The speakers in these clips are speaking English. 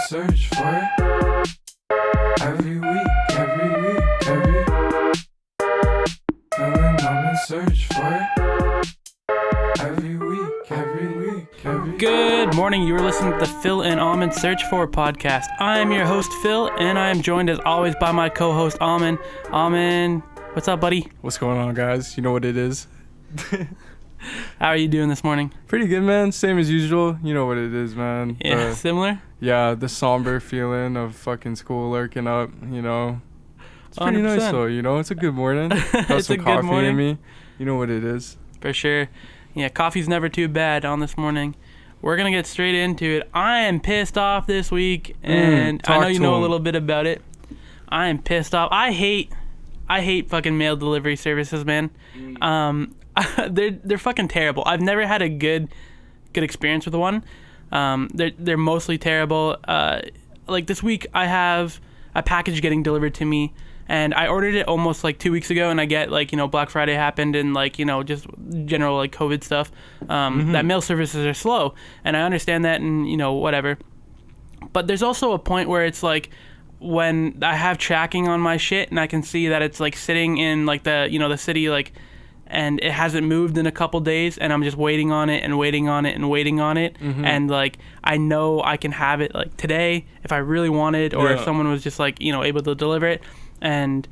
search for it. Every week, feeling I'm in search for it. Every week. Good morning, you are listening to the Phil and Aman Search For podcast. I am your host, Phil, and I am joined as always by my co-host, Aman. Aman, what's up, buddy? What's going on, guys? You know what it is. How are you doing this morning? Pretty good, man. Same as usual. You know what it is, man. Yeah, similar? Yeah, the somber feeling of fucking school lurking up, you know. It's pretty 100%. nice, though, you know. It's a good morning. Got It's some a good coffee morning. in me. You know what it is. For sure. Yeah, coffee's never too bad on this morning. We're going to get straight into it. I am pissed off this week, and I know you know a little bit about it. I am pissed off. I hate fucking mail delivery services, man. They're fucking terrible. I've never had a good experience with one. They're mostly terrible. Like this week, I have a package getting delivered to me, and I ordered it almost like 2 weeks ago, and I get like, you know, Black Friday happened and like, you know, just general like COVID stuff. That mail services are slow, and I understand that, and you know, whatever. But there's also a point where it's like, when I have tracking on my shit and I can see that it's like sitting in like the, you know, the city, like, and it hasn't moved in a couple days, and I'm just waiting on it, and like I know I can have it like today if I really wanted, or if someone was just like, you know, able to deliver it. And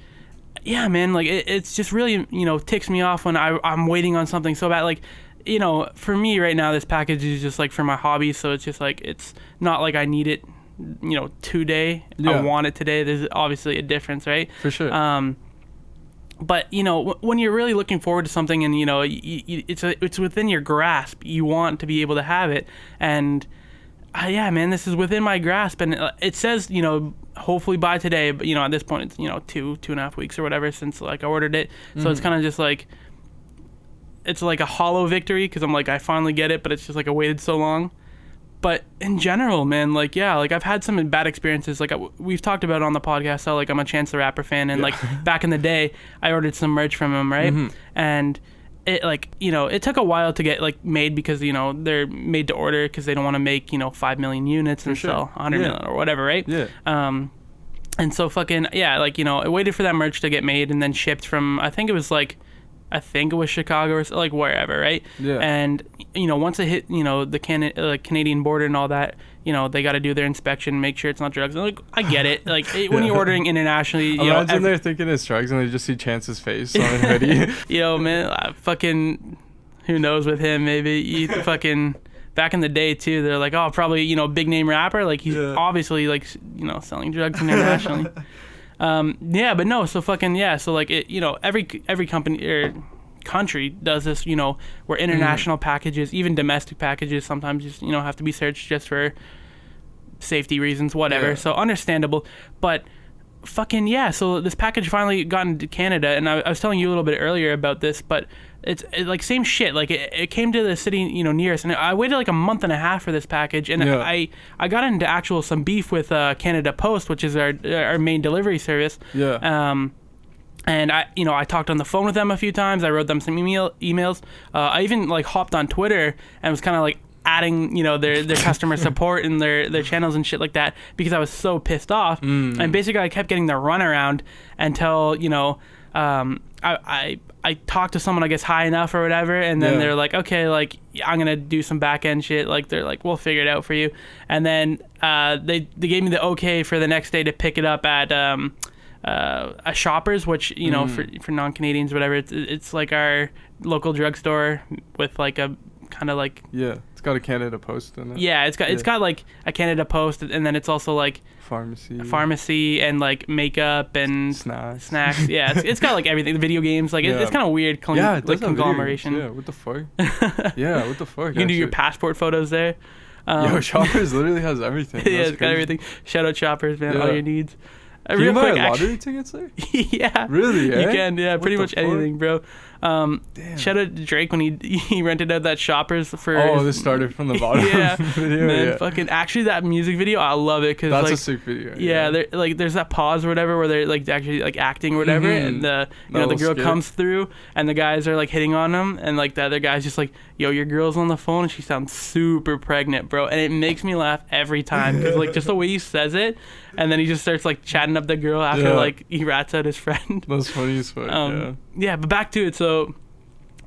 yeah, man, like it's just really, you know, ticks me off when I'm waiting on something so bad. Like, you know, for me right now, this package is just like for my hobby, so it's just like, it's not like I need it, you know, today. I want it today. There's obviously a difference, right? For sure. But, you know, when you're really looking forward to something and, you know, it's within your grasp, you want to be able to have it. And, yeah, man, this is within my grasp. And it says, you know, hopefully by today. But, you know, at this point, it's, you know, two and a half weeks or whatever since, like, I ordered it. So it's kind of just like, it's like a hollow victory because I'm like, I finally get it. But it's just like I waited so long. But in general, man, like, yeah, like I've had some bad experiences. Like we've talked about on the podcast how like I'm a Chance the Rapper fan, and like back in the day, I ordered some merch from him, right? And it like, you know, it took a while to get like made because, you know, they're made to order because they don't want to make, you know, 5 million units and sell 100 million or whatever, right? Yeah. And so fucking yeah, like, you know, I waited for that merch to get made and then shipped from I think it was Chicago or like wherever, right? Yeah. And you know, once it hit, you know, the Canadian border and all that, you know, they got to do their inspection, make sure it's not drugs. And like, I get it. Like when you're ordering internationally, you imagine they're thinking it's drugs and they just see Chance's face on a hoodie. Yo, man, fucking, who knows with him? Maybe he fucking. Back in the day too, they're like, oh, probably, you know, big name rapper. Like he's obviously like, you know, selling drugs internationally. Yeah, but no, so fucking, yeah, so like, it, you know, every company or country does this, you know, where international packages, even domestic packages, sometimes just, you know, have to be searched just for safety reasons, whatever. So understandable, but fucking, yeah, so this package finally got into Canada, and I was telling you a little bit earlier about this, but it's like same shit. Like it came to the city, you know, near us, and I waited like a month and a half for this package, and I got into some beef with Canada Post, which is our main delivery service. And I talked on the phone with them a few times. I wrote them some emails. I even like hopped on Twitter and was kind of like adding, you know, their customer support and their channels and shit like that because I was so pissed off. And basically I kept getting the runaround until, you know, I talked to someone, I guess, high enough or whatever, and then they're like, okay, like, I'm going to do some back-end shit. Like, they're like, we'll figure it out for you. And then they gave me the okay for the next day to pick it up at a Shoppers, which, you know, for non-Canadians, whatever, it's like our local drugstore with like a kind of like... Yeah, it's got a Canada Post in it. Yeah, it's got like a Canada Post, and then it's also like... Pharmacy and like makeup and snacks. Yeah, it's got like everything. The video games, like it's kind of weird. Conglomeration. Yeah, what the fuck? Yeah, what the fuck? You can do your passport photos there. Yo, Shoppers literally has everything. Yeah, it's got everything. Shout out Shoppers, man. All your needs. Can you buy lottery tickets there? Yeah. Really? You can. Yeah, pretty much anything, bro. Damn. Shout out to Drake when he rented out that Shoppers for. Oh, this started from the bottom. Yeah, video. man, Yeah. Fucking actually that music video, I love it because That's like a sick video. yeah, like there's that pause or whatever where they're like actually like acting or whatever, and the the girl comes through and the guys are like hitting on them, and like the other guy's just like, yo, your girl's on the phone and she sounds super pregnant, bro, and it makes me laugh every time because like just the way he says it, and then he just starts like chatting up the girl after like he rats out his friend. That's funny as fuck. Yeah, but back to it. So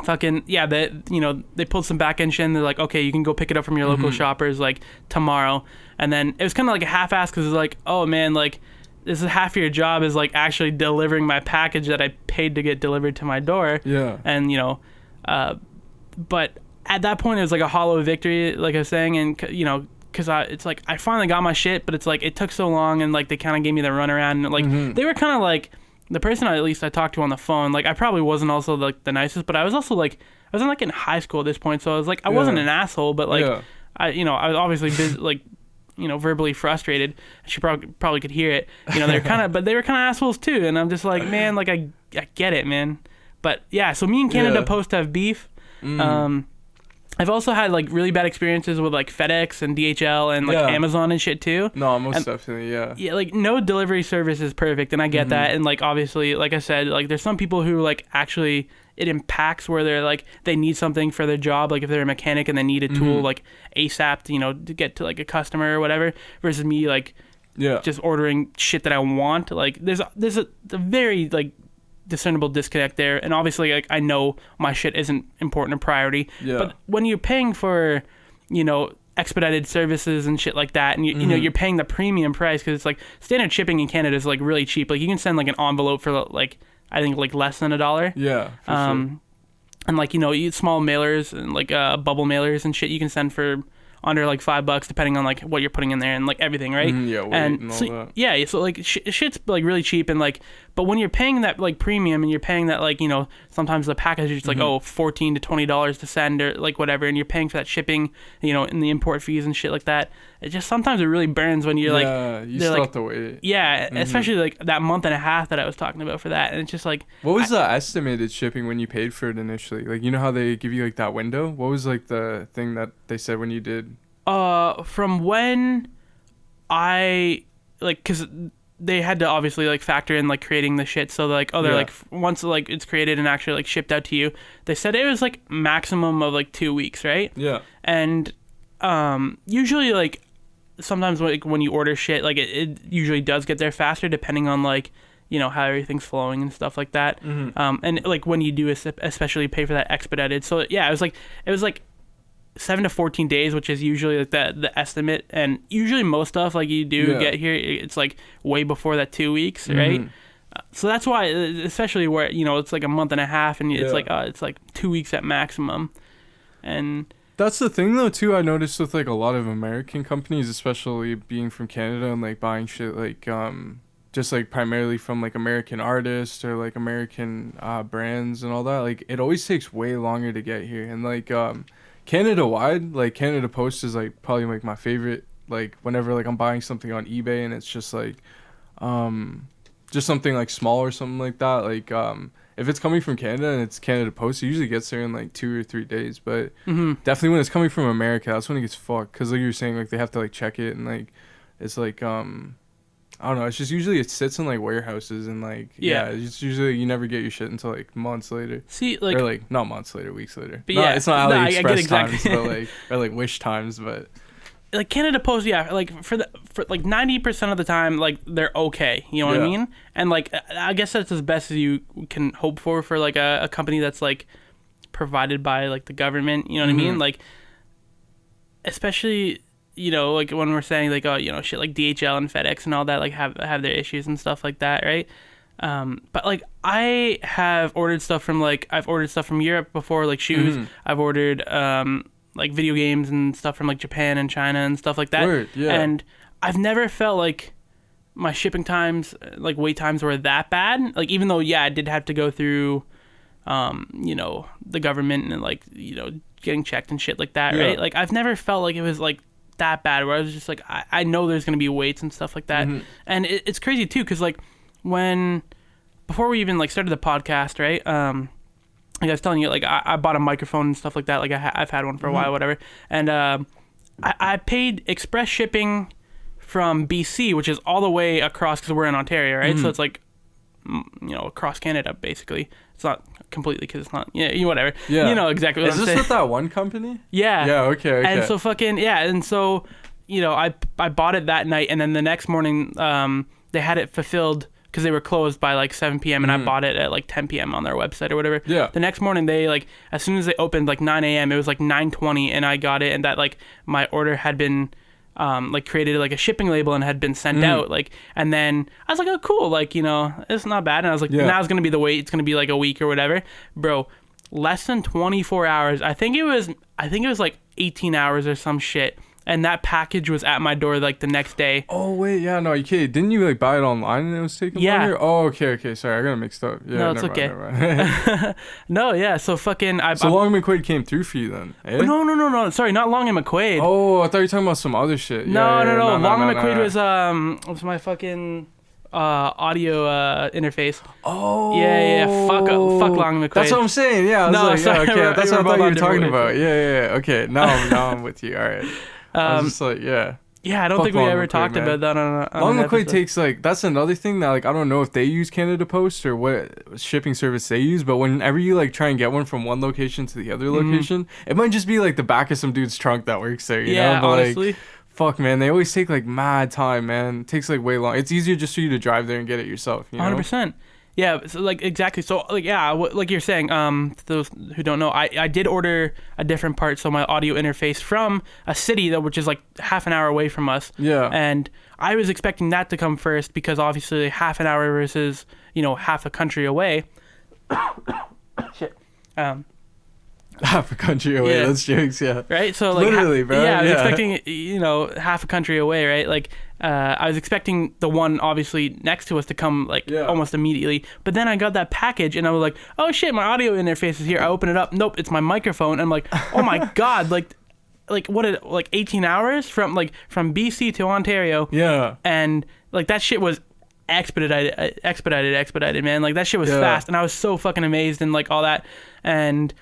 fucking yeah, they pulled some back end shit and they're like, okay, you can go pick it up from your local Shoppers like tomorrow. And then it was kind of like a half-ass because it's like, oh man, like this is half of your job is like actually delivering my package that I paid to get delivered to my door. Yeah. And but at that point it was like a hollow victory, like I was saying, and because it's like I finally got my shit, but it's like it took so long, and like they kind of gave me the runaround, and like they were kind of like the person at least I talked to on the phone, like I probably wasn't also like the nicest, but I was also like I was in like in high school at this point, so I was like I wasn't an asshole, but like I was obviously busy, like verbally frustrated. She probably could hear it. They're kind of, but they were kind of assholes too, and I'm just like, man, like I get it, man. But yeah, so me and Canada Post have beef. I've also had like really bad experiences with like FedEx and DHL and like Amazon and shit too. No, most definitely, yeah. Yeah, like no delivery service is perfect, and I get that. And like obviously, like I said, like there's some people who like actually it impacts where they're like they need something for their job, like if they're a mechanic and they need a tool like ASAP to get to like a customer or whatever, versus me like just ordering shit that I want. Like there's a very like discernible disconnect there, and obviously like I know my shit isn't important or priority, but when you're paying for expedited services and shit like that, and you're paying the premium price because it's like standard shipping in Canada is like really cheap. Like you can send like an envelope for like I think like less than $1. For sure. And like you small mailers and like bubble mailers and shit you can send for under like $5 depending on like what you're putting in there and like everything, right? Weight and all so, that. Yeah, so like shit's like really cheap, and like but when you're paying that like premium and you're paying that like sometimes the package is like $14 to $20 to send or like whatever, and you're paying for that shipping and the import fees and shit like that. It just sometimes it really burns when you're you still have to wait. Yeah, especially like that month and a half that I was talking about for that, and it's just like what was the estimated shipping when you paid for it initially? Like how they give you like that window? What was like the thing that they said when you did? From when I like, cause they had to obviously like factor in like creating the shit, so like they're like once like it's created and actually like shipped out to you, they said it was like maximum of like 2 weeks, right? Yeah. And usually like sometimes like when you order shit, like it usually does get there faster depending on like how everything's flowing and stuff like that. And like when you do especially pay for that expedited, so yeah, it was like 7 to 14 days, which is usually like the estimate, and usually most stuff like you do get here, it's like way before that 2 weeks, right? So that's why, especially where it's like a month and a half, and it's like 2 weeks at maximum, and that's the thing though too. I noticed with like a lot of American companies, especially being from Canada and like buying shit like just like primarily from like American artists or like American brands and all that. Like it always takes way longer to get here, and like Canada wide, like Canada Post is like probably like my favorite. Like whenever like I'm buying something on eBay and it's just like just something like small or something like that, like if it's coming from Canada and it's Canada Post, it usually gets there in like 2 or 3 days. But definitely when it's coming from America, that's when it gets fucked, because like you were saying, like they have to like check it, and like it's like I don't know, it's just usually it sits in like warehouses, and like it's usually you never get your shit until like months later. See, like, or like not months later, weeks later. But it's not AliExpress exactly. times, but like or like Wish times, but like Canada Post, like for like 90% of the time, like they're okay, you know what I mean? And like I guess that's as best as you can hope for like a company that's like provided by like the government, you know what I mean? Like especially like when we're saying like shit like DHL and FedEx and all that like have their issues and stuff like that, right? But like I have ordered stuff from I've ordered stuff from Europe before, like shoes. I've ordered like video games and stuff from like Japan and China and stuff like that. Word, yeah. And I've never felt like my shipping times, like wait times, were that bad. Like even though I did have to go through the government and like getting checked and shit like that, right? Like I've never felt like it was like that bad, where I was just like I know there's gonna be waits and stuff like that. And it's crazy too, because like before we even like started the podcast, right, like I was telling you, like I bought a microphone and stuff like that. Like I've had one for a while, whatever. And I paid express shipping from BC, which is all the way across because we're in Ontario, right? So it's like, across Canada, basically. It's not completely because it's not, whatever. Yeah. You know exactly what I'm saying. Is this with that one company? Yeah. Yeah, okay. And so and so, I bought it that night, and then the next morning, they had it fulfilled because they were closed by like 7 p.m. and I bought it at like 10 p.m. on their website or whatever. Yeah. The next morning, they like, as soon as they opened like 9 a.m., it was like 9:20, and I got it, and that like my order had been like created like a shipping label and had been sent out, like, and then I was like, oh cool, like, it's not bad. And I was like, now it's gonna be the wait, it's gonna be like a week or whatever. Bro, less than 24 hours. I think it was like 18 hours or some shit. And that package was at my door like the next day. Oh wait, yeah, no, you can't. Didn't you like buy it online and it was taken longer? Oh, okay. Sorry, I got it mixed up. Yeah, no, it's okay. No, yeah. So fucking. So Long and McQuaid came through for you then? Eh? No. Sorry, not Long and McQuaid. Oh, I thought you were talking about some other shit. No. Long and McQuaid was my fucking audio interface. Oh. Yeah. Fuck Long and McQuaid. That's what I'm saying. Yeah. I was like, sorry, okay. That's what I thought you were talking about. Ways. Yeah. Okay. Now I'm with you. All right. I was just like, yeah. Yeah, I don't think we ever talked about that on Long an McQuaid episode. takes like, that's another thing that like I don't know if they use Canada Post or what shipping service they use, but whenever you like try and get one from one location to the other location, it might just be like the back of some dude's trunk that works there. You know? But, honestly. Like, fuck, man, they always take like mad time, man. It takes like way long. It's easier just for you to drive there and get it yourself. 100%. Yeah, so like exactly. So like like you're saying, those who don't know, I did order a different part, so my audio interface from a city that which is like half an hour away from us. Yeah. And I was expecting that to come first because obviously half an hour versus half a country away. Shit. Half a country away. That's jokes. Yeah. Right. So like literally, bro. Yeah, I was expecting half a country away, right? Like I was expecting the one obviously next to us to come like almost immediately, but then I got that package and I was like, oh shit, my audio interface is here. I open it up. Nope, it's my microphone. I'm like, oh my god, like what? Like 18 hours from BC to Ontario. Yeah. And like that shit was expedited, man. Like that shit was fast, and I was so fucking amazed and like all that, and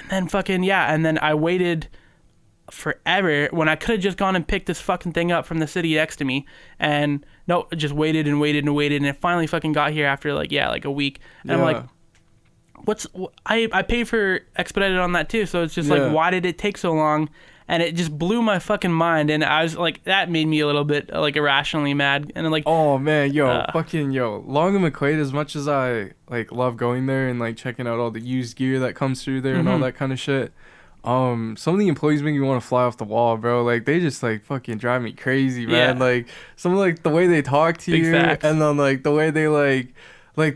then fucking and then I waited forever when I could have just gone and picked this fucking thing up from the city next to me, and no, just waited and it finally fucking got here after like a week, and I'm like, I paid for expedited on that too, so it's just like, why did it take so long? And it just blew my fucking mind, and I was like, that made me a little bit like irrationally mad, and I'm like, oh man, Long and McQuaid, as much as I like love going there and like checking out all the used gear that comes through there and all that kind of shit, some of the employees make me want to fly off the wall, bro. Like they just like fucking drive me crazy, man. Like some of like the way they talk to you, and then like the way they like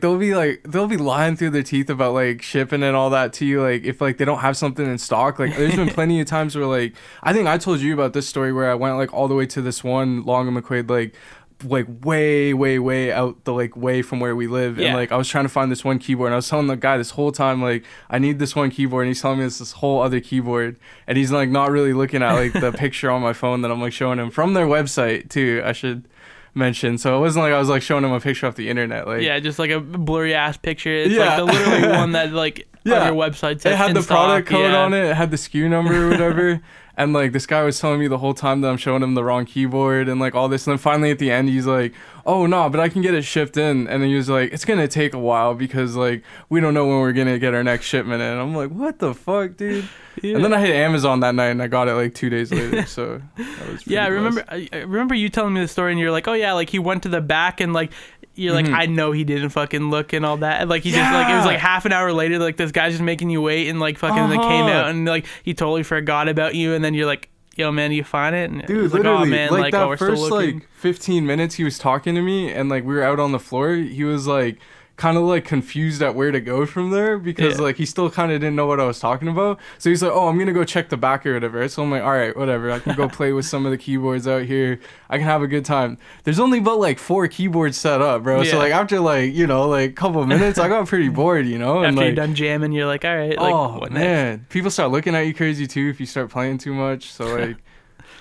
they'll be lying through their teeth about like shipping and all that to you, like if like they don't have something in stock. Like there's been plenty of times where like I think I told you about this story where I went like all the way to this one Long and McQuaid like way out the like way from where we live, and like I was trying to find this one keyboard, and I was telling the guy this whole time like I need this one keyboard, and he's telling me it's this whole other keyboard, and he's like not really looking at like the picture on my phone that I'm like showing him from their website too, I should mention. So it wasn't like I was like showing him a picture off the internet, like just like a blurry ass picture. It's like the literally one that like on your website says it had the stock, product code on it had the SKU number or whatever. And like this guy was telling me the whole time that I'm showing him the wrong keyboard and like all this, and then finally at the end he's like, oh no, but I can get it shipped in. And then he was like, it's gonna take a while because like we don't know when we're gonna get our next shipment in. I'm like, what the fuck, dude? And then I hit Amazon that night and I got it like 2 days later. So that was I remember you telling me the story, and you're like, oh yeah, like he went to the back, and like you're like, I know he didn't fucking look and all that, and like he just like it was like half an hour later, like this guy's just making you wait, and like fucking like came out, and like he totally forgot about you, and then you're like, yo man, you find it? And dude, like, literally, oh man, like that we're first still looking. like 15 minutes he was talking to me, and like we were out on the floor, he was like kind of like confused at where to go from there because like he still kind of didn't know what I was talking about. So he's like, oh, I'm gonna go check the back or whatever. So I'm like, all right, whatever, I can go play with some of the keyboards out here, I can have a good time. There's only but like 4 keyboards set up, bro. So like after like like couple of minutes I got pretty bored, and after like, you're done jamming, you're like, all right, like, what man next? People start looking at you crazy too if you start playing too much. So like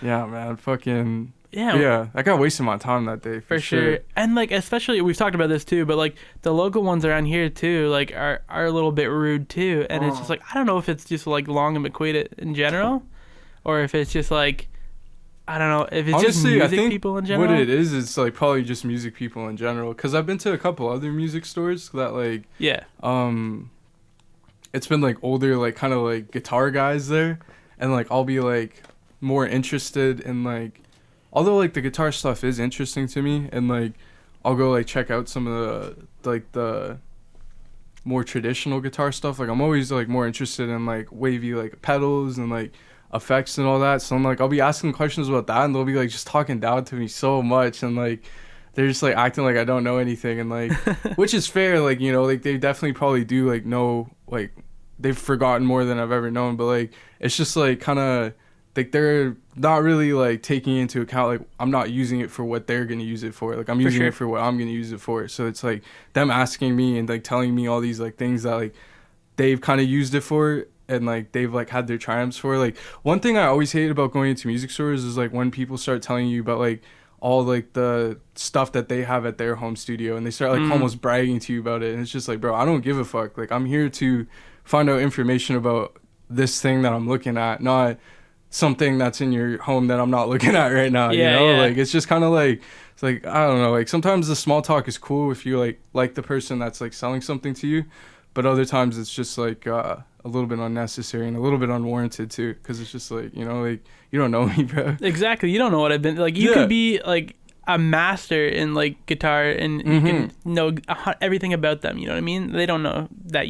yeah, man, fucking Yeah, I got wasted my time that day for sure. And like especially we've talked about this too, but like the local ones around here too, like are a little bit rude too, and it's just like I don't know if it's just like Long and McQuaid in general, or if it's just like I don't know if it's Honestly, just music I think people in general. What it is, it's like probably just music people in general. Cause I've been to a couple other music stores that like it's been like older like kind of like guitar guys there, and like I'll be like more interested in like. Although like the guitar stuff is interesting to me, and like I'll go like check out some of the more traditional guitar stuff. Like I'm always like more interested in like wavy like pedals and like effects and all that. So I'm like I'll be asking questions about that, and they'll be like just talking down to me so much, and like they're just like acting like I don't know anything, and like which is fair. Like you know like they definitely probably do like know like they've forgotten more than I've ever known, but like it's just like kind of. Like they're not really like taking into account like I'm not using it for what they're gonna use it for. Like I'm using it for what I'm gonna use it for. So it's like them asking me and like telling me all these like things that like they've kind of used it for and like they've like had their triumphs for. Like one thing I always hate about going into music stores is like when people start telling you about like all like the stuff that they have at their home studio and they start like almost bragging to you about it, and it's just like, bro, I don't give a fuck. Like I'm here to find out information about this thing that I'm looking at, not something that's in your home that I'm not looking at right now. You know, like it's just kind of like it's like I don't know, like sometimes the small talk is cool if you like the person that's like selling something to you, but other times it's just like a little bit unnecessary and a little bit unwarranted too, because it's just like, you know, like you don't know me, bro. Exactly, you don't know what I've been like. You could be like a master in like guitar and you can know everything about them, you know what I mean? They don't know that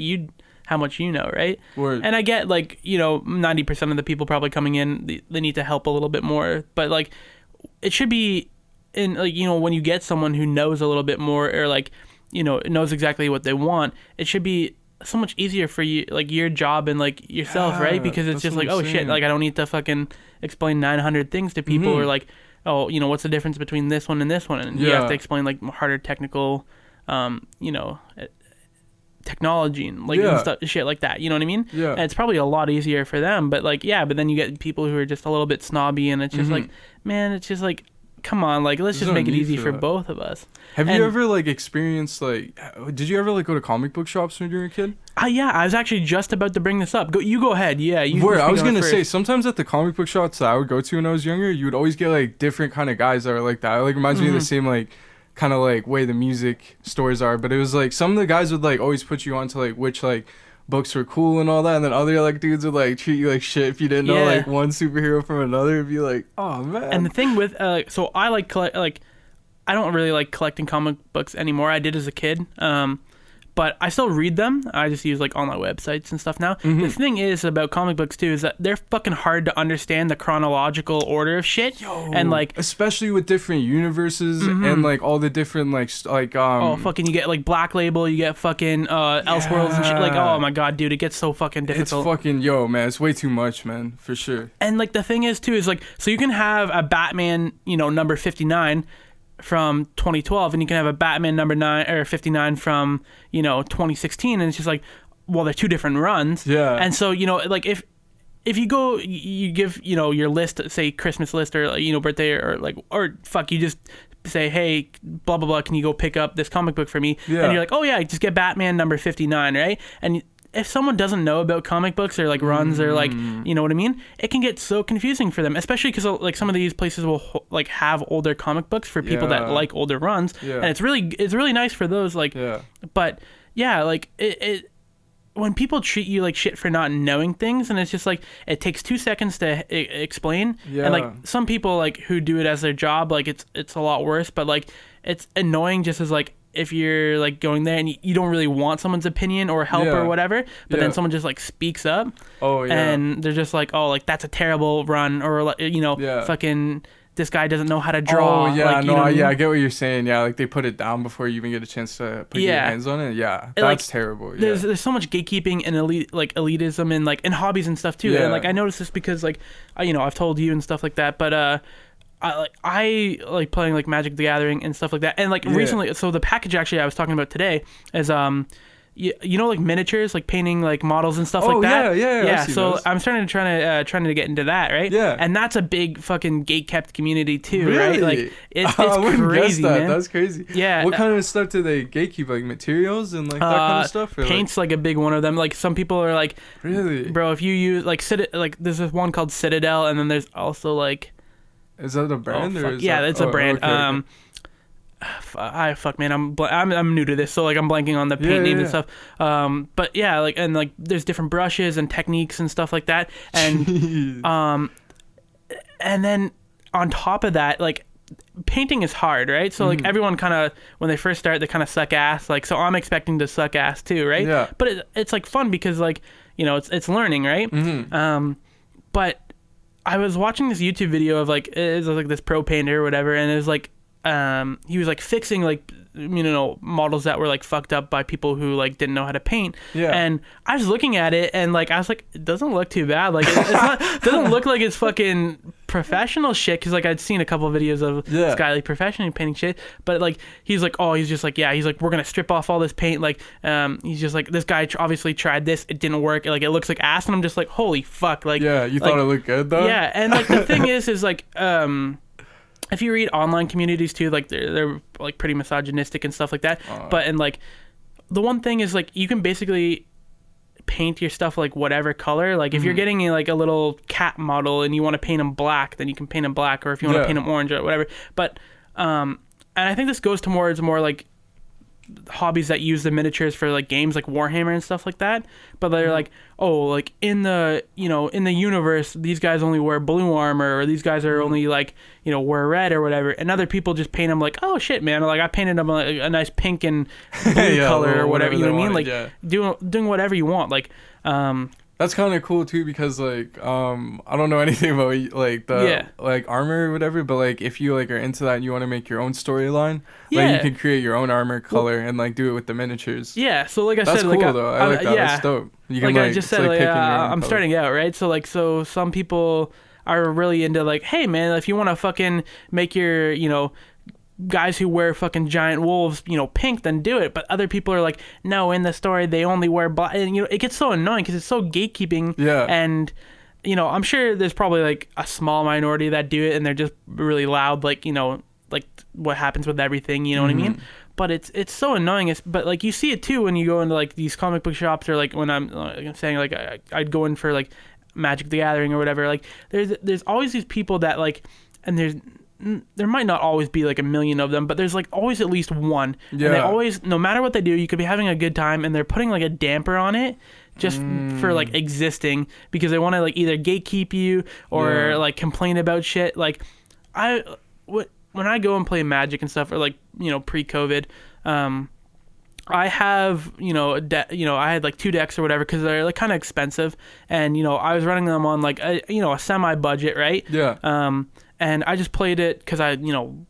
how much you know, right? Word. And I get like, you know, 90% of the people probably coming in, they need to help a little bit more, but like it should be in like, you know, when you get someone who knows a little bit more or like, you know, knows exactly what they want, it should be so much easier for you, like your job and like yourself, right? Because it's just like, oh shit, like I don't need to fucking explain 900 things to people or like, oh, you know, what's the difference between this one and this one? And you have to explain like harder technical, you know, technology and like and stuff, shit like that, you know what I mean? And it's probably a lot easier for them, but like but then you get people who are just a little bit snobby, and it's just like, man, it's just like, come on, like let's just make it easy for both of us. Have you ever like experienced like, did you ever like go to comic book shops when you were a kid? Yeah, I was actually just about to bring this up. Go ahead. Yeah, I was gonna say, sometimes at the comic book shops that I would go to when I was younger, you would always get like different kind of guys that were like that. It like reminds me of the same like kind of like way the music stores are, but it was like some of the guys would like always put you on to like which like books were cool and all that, and then other like dudes would like treat you like shit if you didn't know like one superhero from another. It'd be like, oh man. And the thing with so I like I don't really like collecting comic books anymore. I did as a kid, but I still read them. I just use like online websites and stuff now. The thing is about comic books too is that they're fucking hard to understand the chronological order of shit. And like especially with different universes and like all the different oh fucking you get like Black Label, you get fucking Elseworlds and shit. Like, oh my god, dude, it gets so fucking difficult. It's fucking man, it's way too much, man, for sure. And like the thing is too is like, so you can have a Batman, you know, number 59 from 2012, and you can have a Batman number 9 or 59 from, you know, 2016, and it's just like, well, they're two different runs. And so, you know, like if you go, you give, you know, your list, say Christmas list or, you know, birthday or like, or fuck, you just say, hey, blah blah blah, can you go pick up this comic book for me? And you're like, oh yeah, just get Batman number 59, right? And if someone doesn't know about comic books or like runs or like, you know what I mean, it can get so confusing for them, especially because like some of these places will like have older comic books for people that like older runs, and it's really nice for those like. But yeah, like it when people treat you like shit for not knowing things, and it's just like it takes 2 seconds to explain, and like some people like who do it as their job, like it's a lot worse, but like it's annoying just as like if you're like going there and you don't really want someone's opinion or help or whatever, but then someone just like speaks up and they're just like, oh, like that's a terrible run, or like, you know, fucking this guy doesn't know how to draw. Like, you know I get what you're saying. Yeah, like they put it down before you even get a chance to put your hands on it. Yeah, that's like, terrible. There's so much gatekeeping and elitism and like in hobbies and stuff too. And like I noticed this because like you know, I've told you and stuff like that, but I like playing like Magic the Gathering and stuff like that. And like recently, so the package actually I was talking about today is you know, like miniatures, like painting like models and stuff like that. Yeah. So I'm starting to trying to get into that, right? Yeah. And that's a big fucking gate-kept community too, Really? right? Like it's I wouldn't crazy, guess that. man. That's crazy. Yeah. What kind of stuff do they gatekeep? Like materials and like that kind of stuff? Or Paint's like a big one of them. Like some people are like, really, bro, if you use like there's this one called Citadel, and then there's also like, is that a brand or is yeah, that... it's a brand. Okay. Man, I'm new to this, so like I'm blanking on the paint names and stuff. But yeah, like and like there's different brushes and techniques and stuff like that, and and then on top of that, like painting is hard, right? So like everyone kind of when they first start, they kind of suck ass. Like so, I'm expecting to suck ass too, right? Yeah. But it's like fun because like you know it's learning, right? But I was watching this YouTube video of like it was like this pro painter or whatever, and it was like he was like fixing like you know models that were like fucked up by people who like didn't know how to paint. Yeah. And I was looking at it and like I was like, it doesn't look too bad. Like it's not doesn't look like it's fucking professional shit because like I'd seen a couple of videos of this guy like professionally painting shit, but like he's like he's just like he's like we're gonna strip off all this paint. Like he's just like this guy obviously tried this, it didn't work. Like it looks like ass, and I'm just like holy fuck. Like yeah, you thought it looked good though. Yeah, and like the thing is like if you read online communities too, like they're like pretty misogynistic and stuff like that. But and like the one thing is like you can basically paint your stuff like whatever color. Like if you're getting like a little cat model and you want to paint them black, then you can paint them black, or if you want to paint them orange or whatever. But and I think this goes towards more like hobbies that use the miniatures for like games like Warhammer and stuff like that, but they're like like in the in the universe these guys only wear blue armor, or these guys are only like wear red or whatever, and other people just paint them like, oh shit man, like I painted them like a nice pink and blue color or whatever, you know what I mean, like doing whatever you want, like that's kind of cool too, because like I don't know anything about like the like armor or whatever, but like if you like are into that and you want to make your own storyline, like you can create your own armor color and like do it with the miniatures. Yeah, so like I that's said, cool like though. I like that. That's dope. You can like I just said, like, I'm color. starting out, right? So some people are really into like, hey man, if you want to fucking make your guys who wear fucking giant wolves, pink, then do it. But other people are like, no, in the story they only wear black, and it gets so annoying because it's so gatekeeping. Yeah. And I'm sure there's probably like a small minority that do it, and they're just really loud, like like what happens with everything, you know what I mean? But it's so annoying. But like you see it too when you go into like these comic book shops, or like when I'm saying like I'd go in for like Magic the Gathering or whatever. Like there's always these people that like, and there might not always be like a million of them, but there's like always at least one. Yeah. And they always, no matter what they do, you could be having a good time, and they're putting like a damper on it just for like existing, because they want to like either gatekeep you or like complain about shit. Like when I go and play Magic and stuff, or like pre-COVID, I have I had like 2 decks or whatever, because they're like kind of expensive, and I was running them on like a semi budget, right? Yeah. And I just played it because I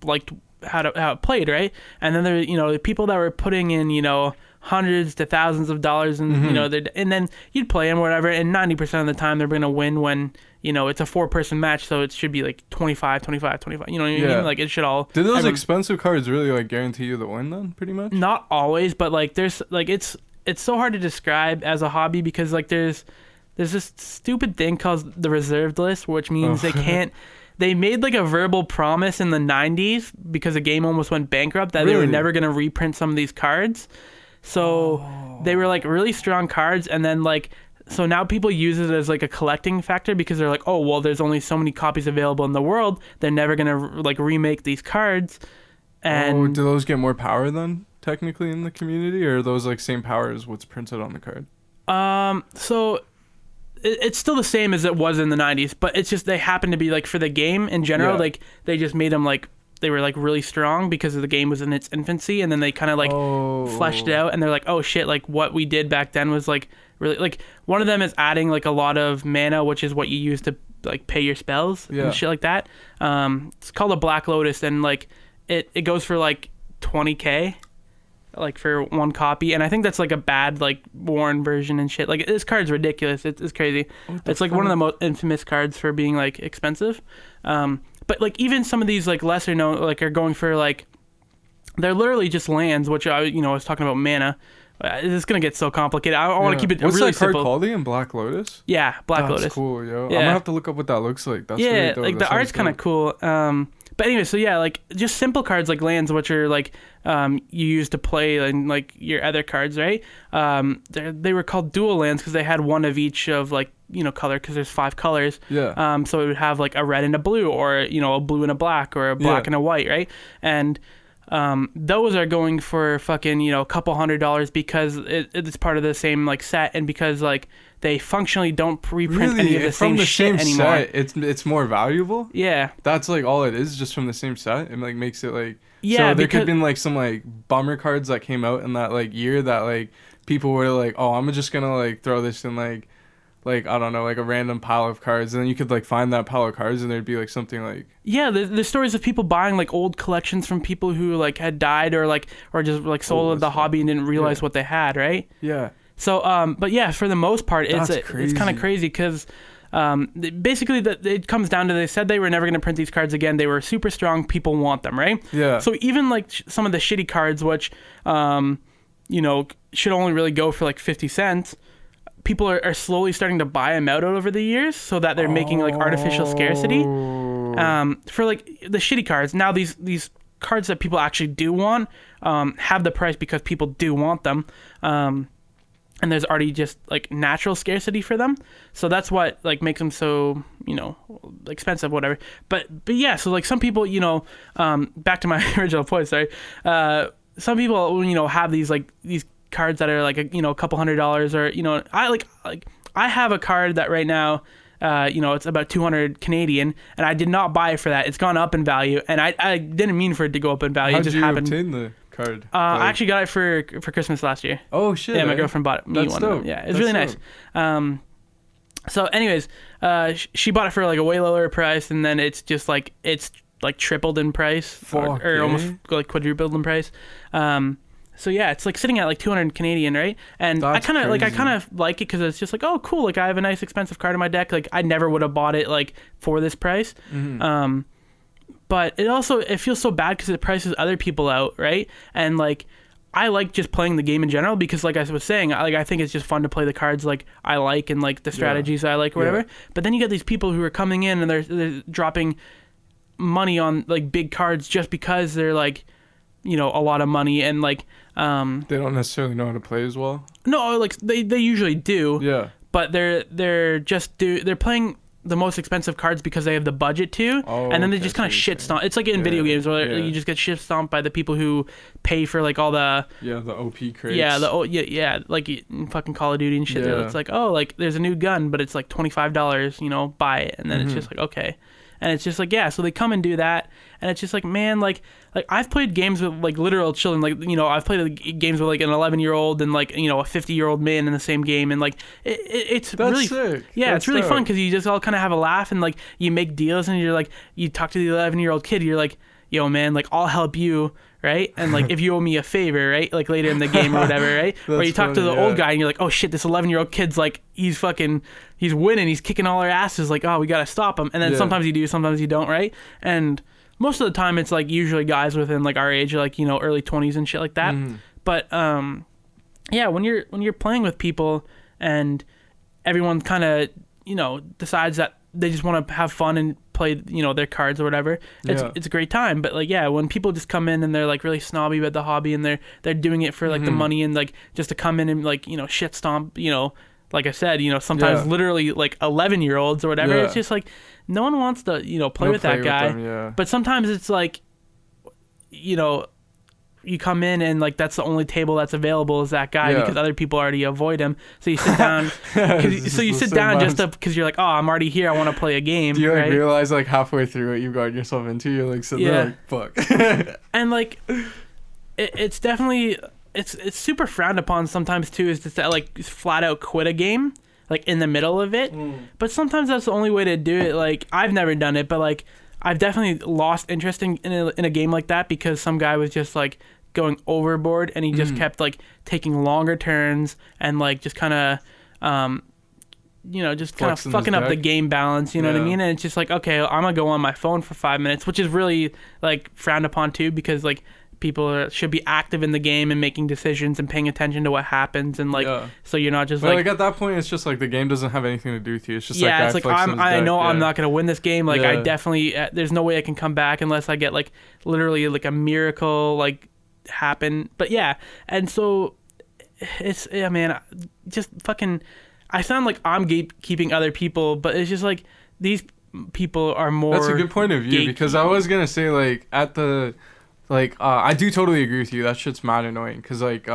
liked how it played, right? And then there the people that were putting in hundreds to thousands of dollars, and and then you'd play them or whatever, and 90% of the time they're gonna win when it's a 4-person match, so it should be like 25 you know what I mean? Like it should all. Did those expensive cards really like guarantee you the win then, pretty much? Not always, but like there's like it's so hard to describe as a hobby, because like there's this stupid thing called the reserved list, which means they can't. They made like a verbal promise in the 90s, because a game almost went bankrupt, that they were never going to reprint some of these cards. So they were like really strong cards, and then like so now people use it as like a collecting factor, because they're like, oh well, there's only so many copies available in the world, they're never going to like remake these cards. And do those get more power then technically in the community, or are those like same power as what's printed on the card? So it's still the same as it was in the 90s, but it's just they happen to be like, for the game in general, like they just made them like they were like really strong because the game was in its infancy, and then they kind of like fleshed it out, and they're like, oh shit, like what we did back then was like really, like one of them is adding like a lot of mana, which is what you use to like pay your spells and shit like that. It's called a Black Lotus, and like it goes for like 20K like for one copy, and I think that's like a bad like worn version and shit. Like this card's ridiculous. It's crazy. It's like one of the most infamous cards for being like expensive. But like even some of these like lesser known like are going for like, they're literally just lands, which I was talking about mana, It's gonna get so complicated. I want to keep it What's really that card simple. called again? Black Lotus? Yeah, Black Lotus. That's cool, yo. I'm Yeah. gonna have to look up what that looks like. That's really dope. Like That the art's sounds kind of dope. cool. But anyway, so yeah, like just simple cards like lands, which are like you use to play and like your other cards, right? They were called dual lands because they had one of each of like color because there's 5 colors. Yeah. So it would have like a red and a blue, or a blue and a black, or a black and a white, right? And those are going for fucking a couple $100 because it's part of the same like set, and because like they functionally don't reprint any of the from same the shit same anymore. set, it's more valuable. Yeah. That's like all it is, just from the same set. It like makes it like Yeah, So there could because have been like some like bummer cards that came out in that like year that like people were like, oh, I'm just gonna like throw this in like I don't know, like a random pile of cards, and then you could like find that pile of cards and there'd be like something like the stories of people buying like old collections from people who like had died or just like sold the hobby and didn't realize what they had, right? Yeah. So but yeah, for the most part it's kind of crazy because basically it comes down to, they said they were never going to print these cards again. They were super strong, people want them, right? Yeah. So even like some of the shitty cards, which should only really go for like 50 cents, people are slowly starting to buy them out over the years, so that they're making like artificial scarcity for like the shitty cards. Now these cards that people actually do want have the price because people do want them, and there's already just like natural scarcity for them, so that's what like makes them so expensive, whatever. But yeah, so like some people, back to my original point, sorry, some people have these cards that are like a couple $100, or I have a card that right now it's about 200 Canadian, and I did not buy it for that. It's gone up in value, and I didn't mean for it to go up in value. How'd It just you happened. obtain the card? I actually got it for Christmas last year. Oh shit! Yeah, my girlfriend bought me That's one. dope. Yeah, it's That's really dope. nice. So anyways, she bought it for like a way lower price, and then it's just like tripled in price, or almost like quadrupled in price. So yeah, it's like sitting at like 200 Canadian, right? And That's I kind of crazy. like it because it's just like, oh cool, like I have a nice expensive card in my deck. Like I never would have bought it like for this price. Mm-hmm. But it feels so bad because it prices other people out, right? And like I like just playing the game in general because, like I was saying, I think it's just fun to play the cards like I like and like the strategies I like or whatever. But then you get these people who are coming in and they're dropping money on like big cards just because they're like a lot of money, and like they don't necessarily know how to play as well. No, like they usually do. Yeah. But they're playing the most expensive cards because they have the budget to, and then they just kind of shit stomp. It's like in video games where you just get shit stomped by the people who pay for like all the the OP crates. Yeah, like in fucking Call of Duty and shit. Yeah. It's like, oh, like there's a new gun, but it's like $25, buy it, and then it's just like, okay. And it's just like, yeah, so they come and do that, and it's just like, man, like I've played games with like literal children, like I've played games with like an 11-year-old and like a 50-year-old man in the same game, and like it's That's really sick. Yeah, That's it's really dope. fun because you just all kind of have a laugh, and like you make deals, and you're like, you talk to the 11-year-old kid, you're like, yo man, like I'll help you, right? And like if you owe me a favor, right, like later in the game or whatever, right? Or you talk to the old guy and you're like, oh shit, this 11-year-old kid's like, he's winning, he's kicking all our asses, like, oh, we gotta stop him. And then sometimes you do, sometimes you don't, right? And most of the time it's like usually guys within like our age, like early 20s and shit like that. But yeah, when you're playing with people and everyone kind of decides that they just want to have fun and play their cards or whatever, it's a great time. But like, yeah, when people just come in and they're like really snobby about the hobby, and they're doing it for like the money, and like just to come in and like shit stomp, like I said, sometimes literally like 11-year-olds or whatever. It's just like no one wants to play with that guy. Them, but sometimes it's like you come in and like that's the only table that's available is that guy because other people already avoid him. So you sit down. Just because you're like, oh, I'm already here. I want to play a game. Do you like right? realize like halfway through what you've gotten yourself into? You're like sitting there like, fuck. And like, it's definitely it's super frowned upon sometimes too. Is to like flat out quit a game like in the middle of it. But sometimes that's the only way to do it. Like I've never done it, but like I've definitely lost interest in a game like that because some guy was just like going overboard, and he just kept like taking longer turns and like just kind of just kind of fucking up the game balance, you know what I mean? And it's just like, okay, I'm gonna go on my phone for 5 minutes, which is really like frowned upon too, because like should be active in the game and making decisions and paying attention to what happens, and like so you're not just but like at that point it's just like the game doesn't have anything to do with you. It's just it's like I know I'm not gonna win this game. Like I definitely there's no way I can come back unless I get like literally like a miracle like happen. But yeah, and so it's man, just fucking. I sound like I'm gatekeeping other people, but it's just like these people are more. That's a good point of view because I was gonna say like at the. Like, I do totally agree with you. That shit's mad annoying. Because, like,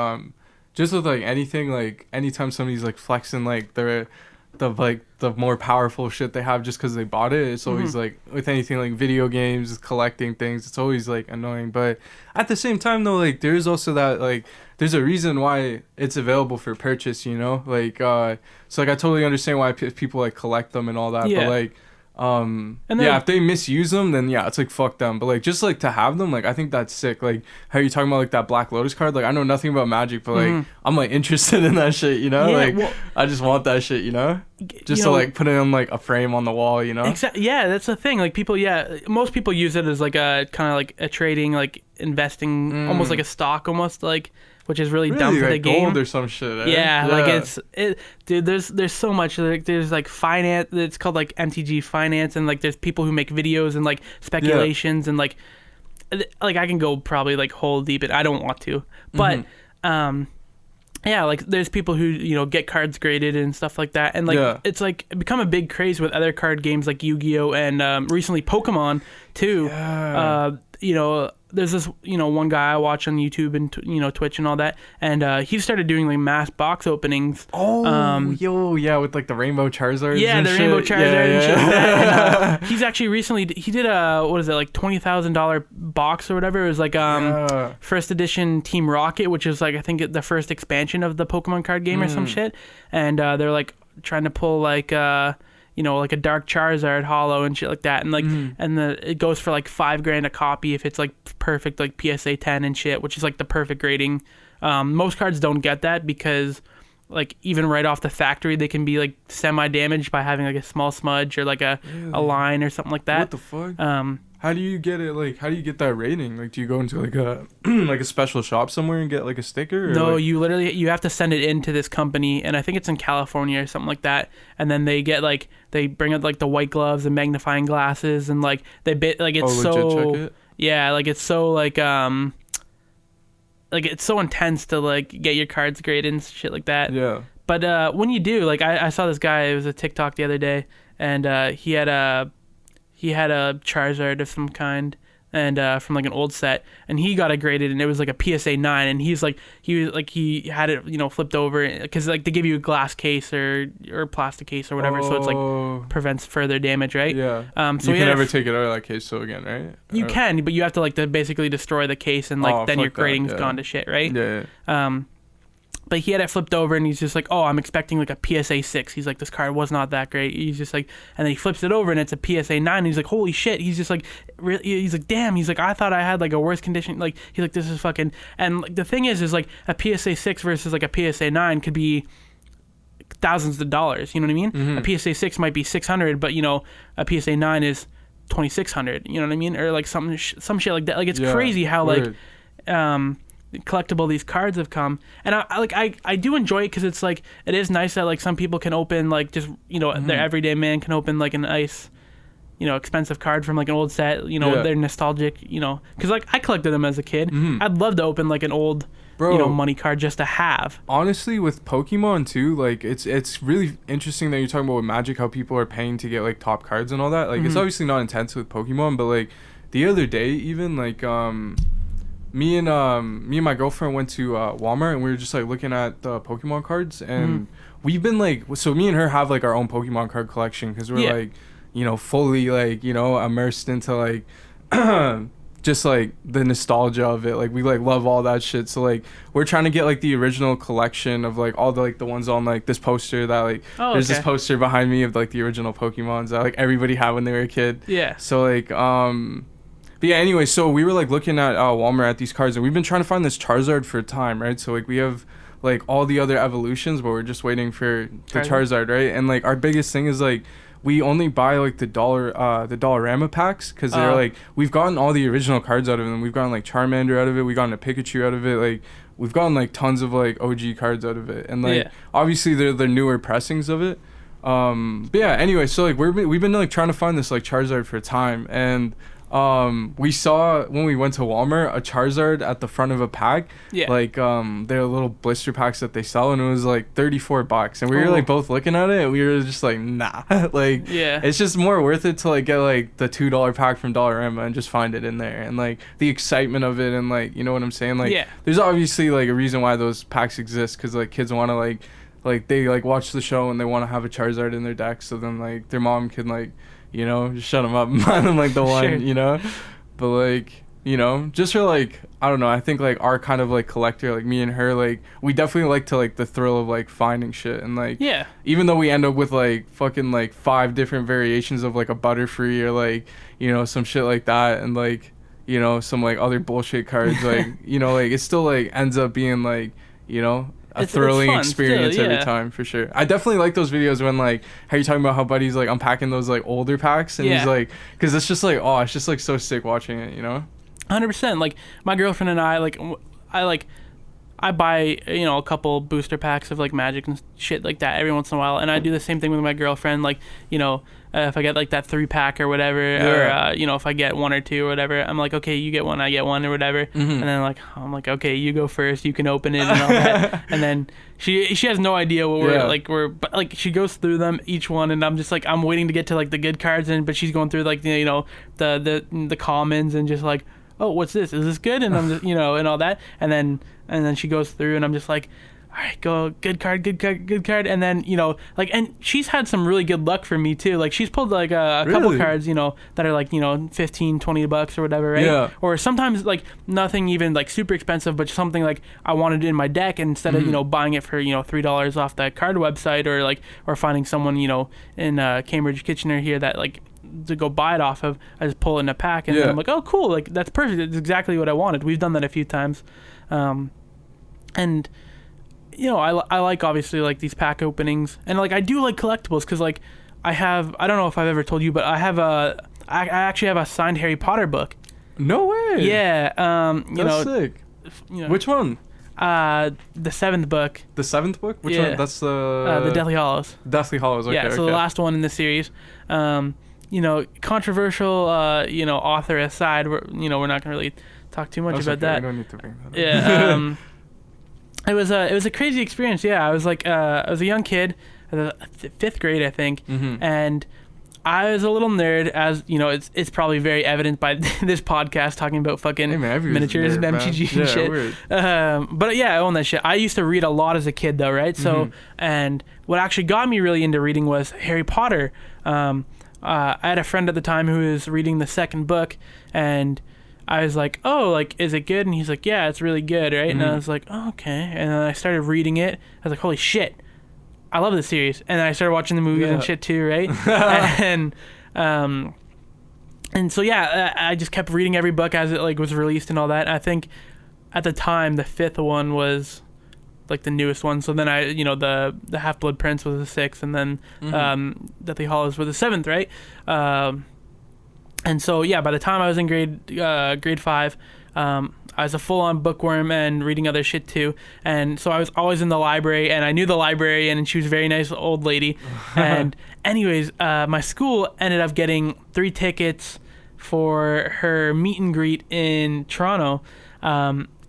just with, like, anything, like, anytime somebody's, like, flexing, like, the more powerful shit they have just because they bought it, it's always, like, with anything, like, video games, collecting things, it's always, like, annoying. But at the same time, though, like, there's also that, like, there's a reason why it's available for purchase, you know? Like, so, like, I totally understand why people, like, collect them and all that. But, like... and then, if they misuse them, then it's like fuck them. But like just like to have them, like I think that's sick. Like how you talking about like that Black Lotus card? Like I know nothing about Magic, but like I'm like interested in that shit, you know? Like I just want that shit, you know? Just to like put it on like a frame on the wall, you know? Exactly. Yeah, that's the thing. Like people, most people use it as like a kind of like a trading, like investing, almost like a stock, almost like. Which is really dumb for like the game. Gold or some shit. Eh? Yeah, like dude. There's so much. Like there's like finance. It's called like MTG Finance, and like there's people who make videos and like speculations and like I can go probably like whole deep. I don't want to, but like there's people who get cards graded and stuff like that, and like it's like become a big craze with other card games like Yu-Gi-Oh and recently Pokemon too. Yeah. There's this, one guy I watch on YouTube and, Twitch and all that. And he started doing, like, mass box openings. Oh, with, like, the Rainbow Charizards Yeah, and the shit. Rainbow Charizard and shit like that. And, he's actually recently, he did a, what is it, like, $20,000 box or whatever. It was, like, first edition Team Rocket, which is, like, I think the first expansion of the Pokemon card game or some shit. And they're, like, trying to pull, like... like a dark Charizard holo and shit like that, and like and it goes for like $5,000 a copy if it's like perfect like PSA 10 and shit, which is like the perfect grading. Most cards don't get that because like even right off the factory they can be like semi-damaged by having like a small smudge or like a line or something like that. What the fuck? How do you get it? Like, how do you get that rating? Like, do you go into like a like a special shop somewhere and get like a sticker? Or no, like... you have to send it in to this company, and I think it's in California or something like that. And then they get like they bring out like the white gloves and magnifying glasses, and like it's so check it? Yeah, like it's so like it's so intense to like get your cards graded and shit like that. Yeah. But when you do, like I saw this guy. It was a TikTok the other day, and he had a Charizard of some kind, and from like an old set, and he got it graded, and it was like a PSA 9, and he had it flipped over because like they give you a glass case or plastic case or whatever, so it's like prevents further damage, right? Yeah. So you can never take it out of that case again, right? You can, but you have to like basically destroy the case, and like then your grading's gone to shit, right? Yeah. But he had it flipped over, and he's just like, oh, I'm expecting like a PSA 6. He's like, this card was not that great. He's just like, and then he flips it over, and it's a PSA 9. And he's like, holy shit. He's just like, he's like, damn. He's like, I thought I had like a worse condition. Like, he's like, this is fucking. And like, the thing is like a PSA 6 versus like a PSA 9 could be thousands of dollars. You know what I mean? Mm-hmm. A PSA 6 might be 600, but a PSA 9 is 2,600. You know what I mean? Or like some shit like that. Like, it's crazy how weird. Like, collectible these cards have come, and I do enjoy it because it's like it is nice that like some people can open like just their everyday man can open like a nice expensive card from like an old set, they're nostalgic, because like I collected them as a kid. I'd love to open like an old money card just to have. Honestly, with Pokemon too, like it's really interesting that you're talking about with Magic, how people are paying to get like top cards and all that. Like it's obviously not intense with Pokemon, but like the other day even like me and my girlfriend went to Walmart, and we were just like looking at the Pokemon cards, and we've been like, so me and her have like our own Pokemon card collection because we're like fully like immersed into like just like the nostalgia of it. Like we like love all that shit, so like we're trying to get like the original collection of like all the like the ones on like this poster that like there's this poster behind me of like the original Pokemons that like everybody had when they were a kid. So like but yeah, anyway, so we were like looking at Walmart at these cards, and we've been trying to find this Charizard for time, right? So like we have like all the other evolutions, but we're just waiting for the Charizard, right? And like our biggest thing is like we only buy like the Dollarama packs because they're like, we've gotten all the original cards out of them. We've gotten like Charmander out of it. We've gotten a Pikachu out of it. Like, we've gotten like tons of like OG cards out of it, and like obviously they're the newer pressings of it. But yeah, anyway, so like we've been like trying to find this like Charizard for a time, and we saw when we went to Walmart a Charizard at the front of a pack. Yeah. Like they're little blister packs that they sell, and it was like $34, and we were like both looking at it, and we were just like, nah, like it's just more worth it to like get like the $2 pack from Dollarama and just find it in there, and like the excitement of it, and like, you know what I'm saying? Like, there's obviously like a reason why those packs exist, because like kids want to like they like watch the show and they want to have a Charizard in their deck, so then like their mom can like, you know, just shut them up and buy them like the one, you know. But like, you know, just for like, I don't know, I think like our kind of like collector, like me and her, like we definitely like to like the thrill of like finding shit, and like even though we end up with like fucking like 5 different variations of like a Butterfree or like, you know, some shit like that, and like, you know, some like other bullshit cards, like, you know, like it still like ends up being like, you know, a thrilling experience still, every time, for sure. I definitely like those videos when like, how you talking about how Buddy's like unpacking those like older packs, and he's like, because it's just like, oh, it's just like so sick watching it, you know. 100%. Like my girlfriend and I I buy, you know, a couple booster packs of like Magic and shit like that every once in a while, and I do the same thing with my girlfriend. Like, you know, if I get like that 3-pack or whatever, or you know, if I get 1 or 2 or whatever, I'm like, okay, you get 1, I get 1 or whatever, and then like I'm like, okay, you go first, you can open it and all that, and then she has no idea what but like she goes through them each one, and I'm just like, I'm waiting to get to like the good cards, but she's going through like, you know, the commons, and just like, oh, what's this? Is this good? And I'm just, you know, and all that, and then she goes through, and I'm just like, all right, go, good card, and then, you know, like, and she's had some really good luck for me too. Like, she's pulled like a couple cards, you know, that are like, you know, $15-$20 or whatever, right? Yeah. Or sometimes like nothing even like super expensive, but something like I wanted it in my deck, and instead of, you know, buying it for, you know, $3 off that card website, or like, or finding someone, you know, in Cambridge, Kitchener here that like to go buy it off of, I just pull it in a pack, and then I'm like, oh cool, like that's perfect, it's exactly what I wanted. We've done that a few times, and you know, I like obviously like these pack openings, and like I do like collectibles, because like I don't know if I've ever told you, but I actually have a signed Harry Potter book. No way. Yeah. You That's know, sick. You know, which one? The 7th book. The 7th book? Which one? That's the Deathly Hallows. Deathly Hallows. Okay. Yeah. So the last one in the series. You know, controversial. You know, author aside, we're not gonna really talk too much about that. We don't need to bring that up. Yeah. It was a crazy experience. Yeah, I was like, I was a young kid, 5th grade, I think, and I was a little nerd, as you know. It's probably very evident by this podcast talking about fucking miniatures and MTG and shit. Weird. But yeah, I own that shit. I used to read a lot as a kid, though, right? So, and what actually got me really into reading was Harry Potter. I had a friend at the time who was reading the 2nd book, and I was like, oh, like, is it good? And he's like, yeah, it's really good, right? And I was like, oh, okay. And then I started reading it. I was like, holy shit, I love this series. And then I started watching the movies and shit too, right? and so yeah, I just kept reading every book as it like was released and all that. I think at the time the 5th one was like the newest one. So then I, you know, the Half-Blood Prince was the 6th, and then Deathly Hallows were the 7th, right? And so yeah, by the time I was in grade 5, I was a full-on bookworm and reading other shit too. And so I was always in the library, and I knew the librarian, and she was a very nice old lady. And anyways, my school ended up getting 3 tickets for her meet and greet in Toronto.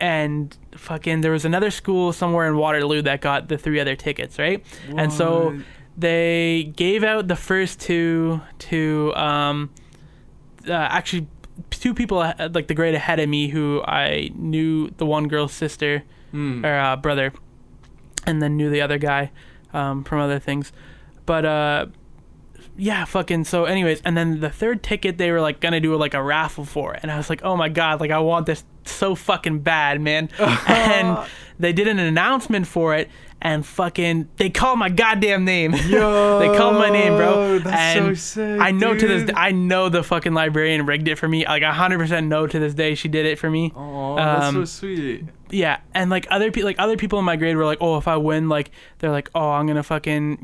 And fucking there was another school somewhere in Waterloo that got the 3 other tickets, right? What? And so they gave out the first 2 to actually 2 people like the grade ahead of me, who I knew the one girl's sister or brother, and then knew the other guy from other things. But yeah, fucking, so anyways, and then the 3rd ticket they were like gonna do like a raffle for, and I was like, oh my god, like I want this so fucking bad, man. And they did an announcement for it, and fucking they called my goddamn name. Yo, they called my name, bro. That's and so sick, I know dude. to this I know the fucking librarian rigged it for me. Like 100% know to this day she did it for me. Oh, that's so sweet. Yeah, and like other people in my grade were like, oh, if I win, like they're like, oh, I'm gonna fucking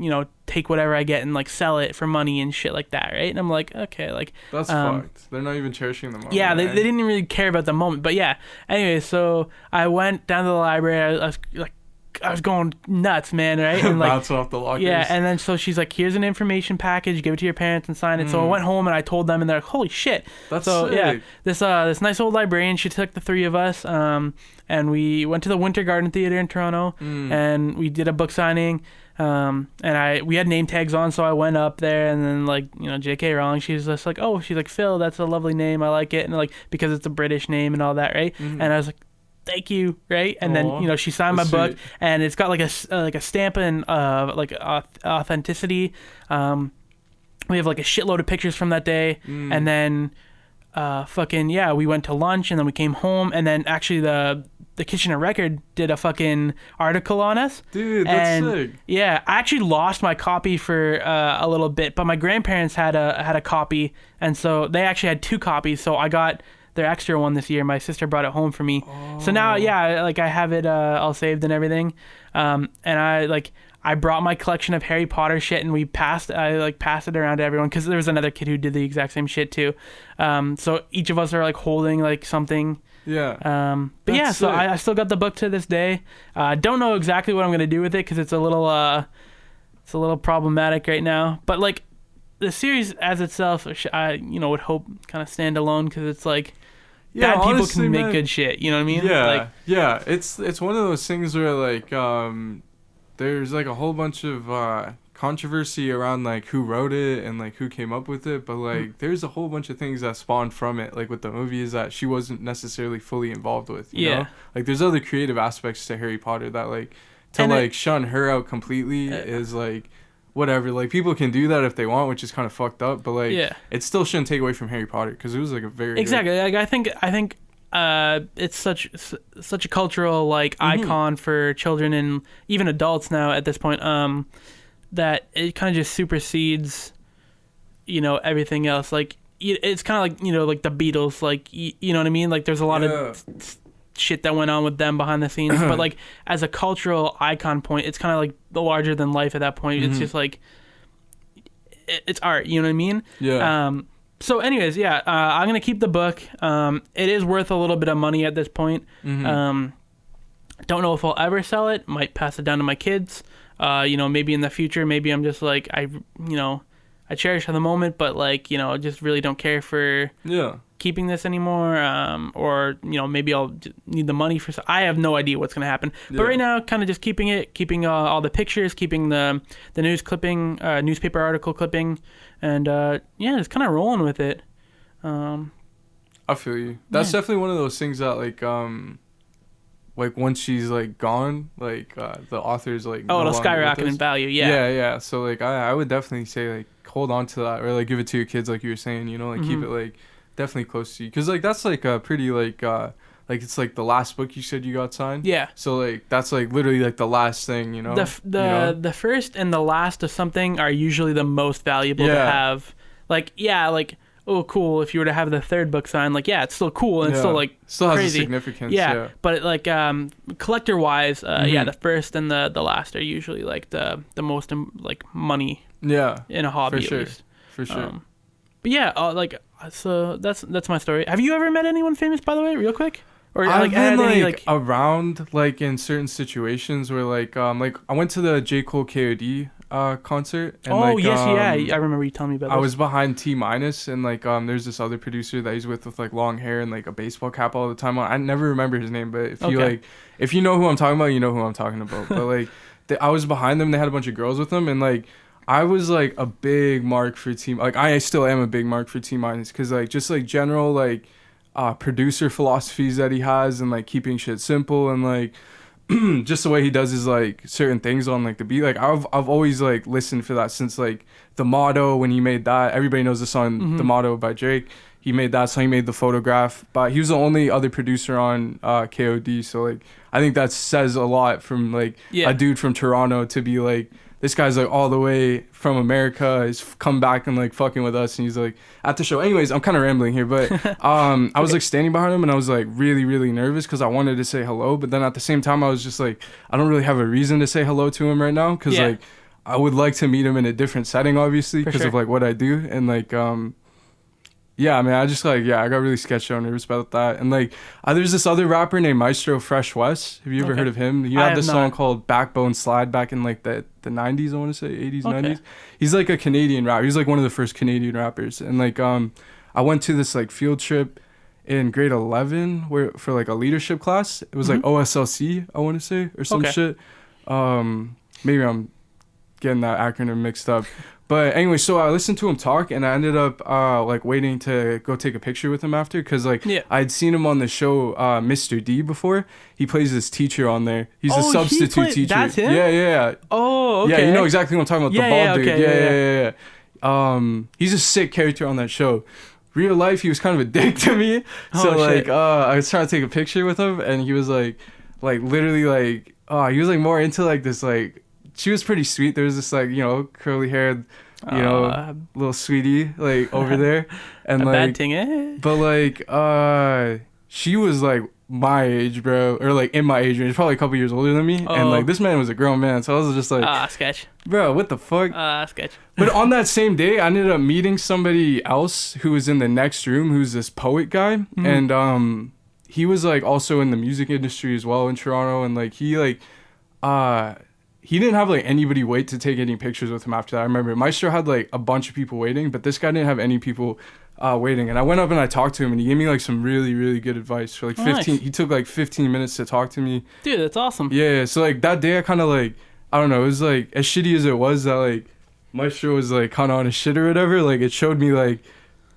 take whatever I get and like sell it for money and shit like that, right? And I'm like, okay, like that's fucked. They're not even cherishing the moment. Yeah, they didn't really care about the moment, but yeah. Anyway, so I went down to the library. I was going nuts, man, right? And like bouncing off the lockers. Yeah, and then so she's like, here's an information package, give it to your parents and sign it. So I went home and I told them, and they're like, holy shit. That's so sick. Yeah, this nice old librarian, she took the three of us, and we went to the Winter Garden Theater in Toronto, and we did a book signing. And we had name tags on, so I went up there, and then like J.K. Rowling, she's just like, oh, she's like, Phil, that's a lovely name, I like it, and like because it's a British name and all that, right? And I was like, thank you, right? And then she signed my book, and it's got like a stamp and like authenticity. We have like a shitload of pictures from that day, and then we went to lunch, and then we came home, and then actually the Kitchener Record did a fucking article on us. Dude, that's sick. Yeah, I actually lost my copy for a little bit, but my grandparents had a copy, and so they actually had two copies, so I got their extra one this year. My sister brought it home for me. So now, yeah, like I have it all saved and everything. And I brought my collection of Harry Potter shit, and I passed it around to everyone, because there was another kid who did the exact same shit too. So each of us are like holding like something. Yeah. But yeah, so I still got the book to this day. Don't know exactly what I'm gonna do with it, because it's a little problematic right now. But like the series as itself, I would hope kind of stand alone, because it's like. Yeah, bad people can make good shit, you know what I mean? Yeah, it's one of those things where like there's like a whole bunch of controversy around like who wrote it and like who came up with it, but like there's a whole bunch of things that spawned from it, like with the movies that she wasn't necessarily fully involved with, you know? Like there's other creative aspects to Harry Potter that like shun her out completely is like whatever, like people can do that if they want, which is kind of fucked up, but like it still shouldn't take away from Harry Potter, because it was like a very exactly good... like I think it's such a cultural like icon for children and even adults now at this point, that it kind of just supersedes everything else. Like it's kind of like like the Beatles, like you know what I mean, like there's a lot of shit that went on with them behind the scenes, but like as a cultural icon point, it's kind of like the larger than life at that point. It's just like it's art, you know what I mean? So anyways, I'm gonna keep the book. It is worth a little bit of money at this point. Don't know if I'll ever sell it. Might pass it down to my kids. Maybe in the future, maybe I'm just like I cherish the moment, but like just really don't care for keeping this anymore, or maybe I'll need the money for. I have no idea what's gonna happen. But right now, kind of just keeping all the pictures, keeping the news clipping, newspaper article clipping, and just kind of rolling with it. I feel you. That's definitely one of those things that like once she's like gone, like the author's like it'll skyrocket in value. Yeah. So like I would definitely say like hold on to that, or like give it to your kids, like you were saying, like keep it like definitely close to you, because like that's like a pretty like it's like the last book you said you got signed. So like that's like literally like the last thing, the first and the last of something are usually the most valuable to have. Like oh cool, if you were to have the third book signed, like it's still cool, and it's still like still crazy. Has a significance. But like collector wise, the first and the last are usually like the most like money in a hobby, for sure. But so that's my story. Have you ever met anyone famous, by the way, real quick? Or I've been any, around like in certain situations where like I went to the J. Cole KOD concert, and I remember you telling me about that. I was behind T minus, and like there's this other producer that he's with like long hair and like a baseball cap all the time on. I never remember his name, but if you know who I'm talking about, you know who I'm talking about. But like I was behind them, they had a bunch of girls with them, and like I was like a big mark for T, like I still am a big mark for T minus, because like just like general like producer philosophies that he has, and like keeping shit simple, and like just the way he does his like certain things on like the beat. Like I've always like listened for that since like The Motto, when he made that. Everybody knows the song The Motto by Drake. He made that song, he made The Photograph, but he was the only other producer on KOD. So like I think that says a lot from like a dude from Toronto to be like this guy's like all the way from America, he's come back and like fucking with us, and he's like at the show. Anyways, I'm kind of rambling here, but I was like standing behind him, and I was like really really nervous because I wanted to say hello, but then at the same time I was just like, I don't really have a reason to say hello to him right now, because like I would like to meet him in a different setting, obviously, because of like what I do, and like yeah, I mean, I just like, I got really sketchy and nervous about that. And like, there's this other rapper named Maestro Fresh West. Have you ever heard of him? He had this song called Backbone Slide back in like the 90s, I want to say, 80s, 90s. He's like a Canadian rapper. He's like one of the first Canadian rappers. And like, I went to this like field trip in grade 11 for like a leadership class. It was like OSLC, I want to say, or some shit. Maybe I'm getting that acronym mixed up. But anyway, so I listened to him talk, and I ended up like waiting to go take a picture with him after, because like I'd seen him on the show Mr. D before. He plays this teacher on there. He's a substitute teacher. That's him? Yeah. Oh, okay. Yeah, you know exactly what I'm talking about. The bald dude. Yeah. He's a sick character on that show. Real life, he was kind of a dick to me. So like I was trying to take a picture with him, and he was like literally like he was like more into like this like. She was pretty sweet. There was this like, you know, curly haired, you know, little sweetie like over there, and like bad thing, eh? But like she was like my age, bro, or like in my age range, probably a couple years older than me, and like this man was a grown man, so I was just like, sketch, bro, what the fuck, sketch. But on that same day, I ended up meeting somebody else who was in the next room, who's this poet guy, and he was like also in the music industry as well in Toronto, and like he didn't have like anybody wait to take any pictures with him after that. I remember Maestro had like a bunch of people waiting, but this guy didn't have any people waiting. And I went up and I talked to him, and he gave me like some really, really good advice for like 15. Nice. He took like 15 minutes to talk to me. Dude, that's awesome. Yeah. So like that day I kind of like, I don't know, it was like as shitty as it was that like Maestro was like kind of on his shit or whatever. Like it showed me like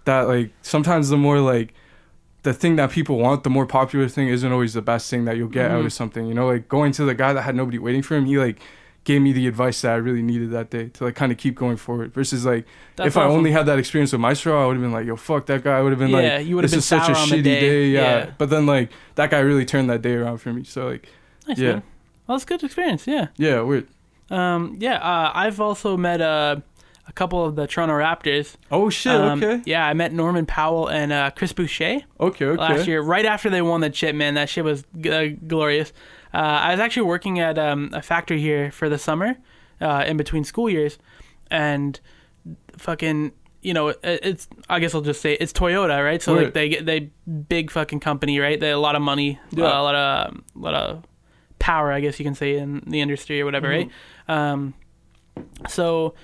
that like sometimes the more like the thing that people want, the more popular thing isn't always the best thing that you'll get out of something, you know, like going to the guy that had nobody waiting for him, he like gave me the advice that I really needed that day to like kind of keep going forward, versus like if I only had that experience with Maestro, I would have been like, yo, fuck that guy. I would have been like, you would have been such a shitty day. Yeah. But then like that guy really turned that day around for me. So like, nice, man. Well, that's a good experience. Yeah. Yeah. Weird. I've also met a couple of the Toronto Raptors. Oh shit! Okay. Yeah, I met Norman Powell and Chris Boucher. Okay. Last year, right after they won the chip, man, that shit was glorious. I was actually working at a factory here for the summer, in between school years, and fucking, you know, it's, I guess I'll just say it's Toyota, right? So like they big fucking company, right? They have a lot of money, a lot of power, I guess you can say, in the industry or whatever, right? So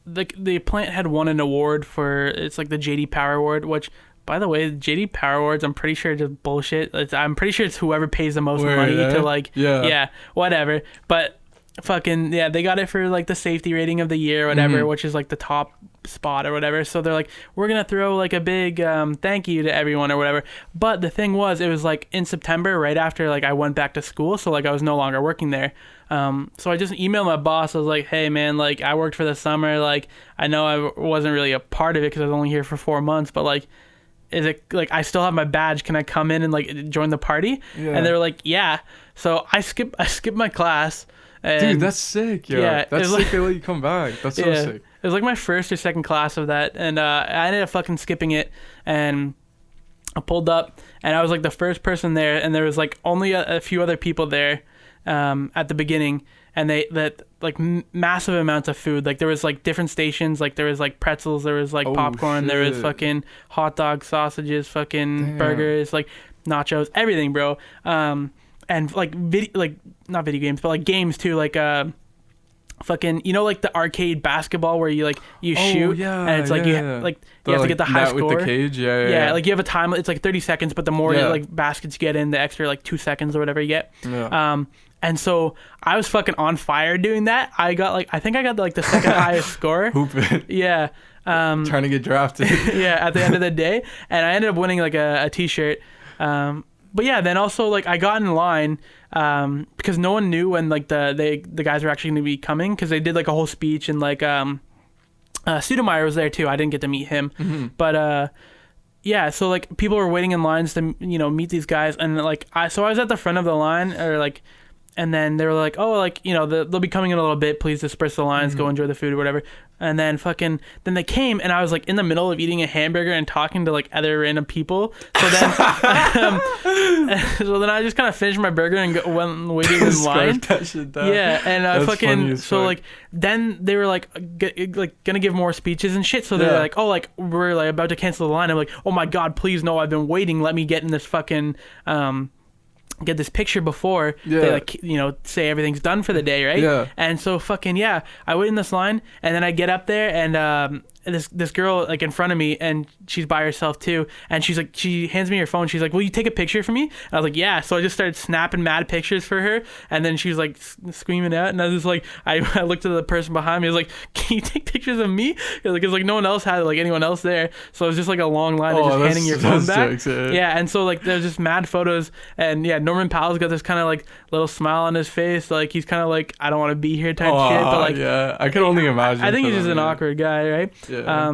the plant had won an award for, it's like the JD Power Award, which, by the way, JD Power Awards, I'm pretty sure it's just bullshit. I'm pretty sure it's whoever pays the most money to like, whatever. But fucking, they got it for like the safety rating of the year or whatever, which is like the top spot or whatever. So they're like, we're going to throw like a big thank you to everyone or whatever. But the thing was, it was like in September, right after like I went back to school. So like I was no longer working there. So I just emailed my boss. I was like, hey man, like I worked for the summer. Like I know I wasn't really a part of it because I was only here for 4 months, but like, is it like I still have my badge? Can I come in and like join the party? Yeah. And they were like, yeah. So I skipped my class. And dude, that's sick. Yeah, that's sick. They let you come back. That's so sick. It was like my first or second class of that, and I ended up fucking skipping it. And I pulled up, and I was like the first person there, and there was like only a few other people there at the beginning, and massive amounts of food. Like there was like different stations. Like there was like pretzels, there was like popcorn, there was fucking hot dogs, sausages, fucking burgers, like nachos, everything, bro. And like not video games, but like games too, like fucking, you know, like the arcade basketball where you shoot, and it's like you have to get the high score with the cage. Like you have a time, it's like 30 seconds, but the more like baskets you get in, the extra like 2 seconds or whatever you get. And so I was fucking on fire doing that. I think I got like the second highest score. Hooping. Yeah. Trying to get drafted. Yeah, at the end of the day, and I ended up winning like a t-shirt. But yeah, then also like I got in line because no one knew when like the guys were actually going to be coming, because they did like a whole speech, and like Sudemeyer was there too. I didn't get to meet him, but yeah, so like people were waiting in lines to, you know, meet these guys, and like I was at the front of the line, or like and then they were like, oh, like, you know, they'll be coming in a little bit. Please disperse the lines, go enjoy the food or whatever. And then then they came, and I was like in the middle of eating a hamburger and talking to like other random people. So then, so then I just kind of finished my burger and went waiting in line. Yeah, and like then they were like gonna give more speeches and shit. So they're like, oh, like we're like about to cancel the line. I'm like, oh my god, please no, I've been waiting. Let me get in this fucking get this picture before they like, you know, say everything's done for the day, right? Yeah. And so I wait in this line, and then I get up there, and this girl like in front of me, and she's by herself too, and she hands me her phone. She's like, will you take a picture for me? And I was like, yeah. So I just started snapping mad pictures for her, and then she was like screaming out, and I was just like, I looked at the person behind me. I was like, can you take pictures of me? Because like no one else had like anyone else there, so it was just like a long line of just handing your phone back. Jokes, yeah. And so like there's just mad photos, and Norman Powell's got this kind of like little smile on his face, like he's kind of like, I don't want to be here type shit, but like I can only imagine. I think he's just an awkward guy, right? Yeah.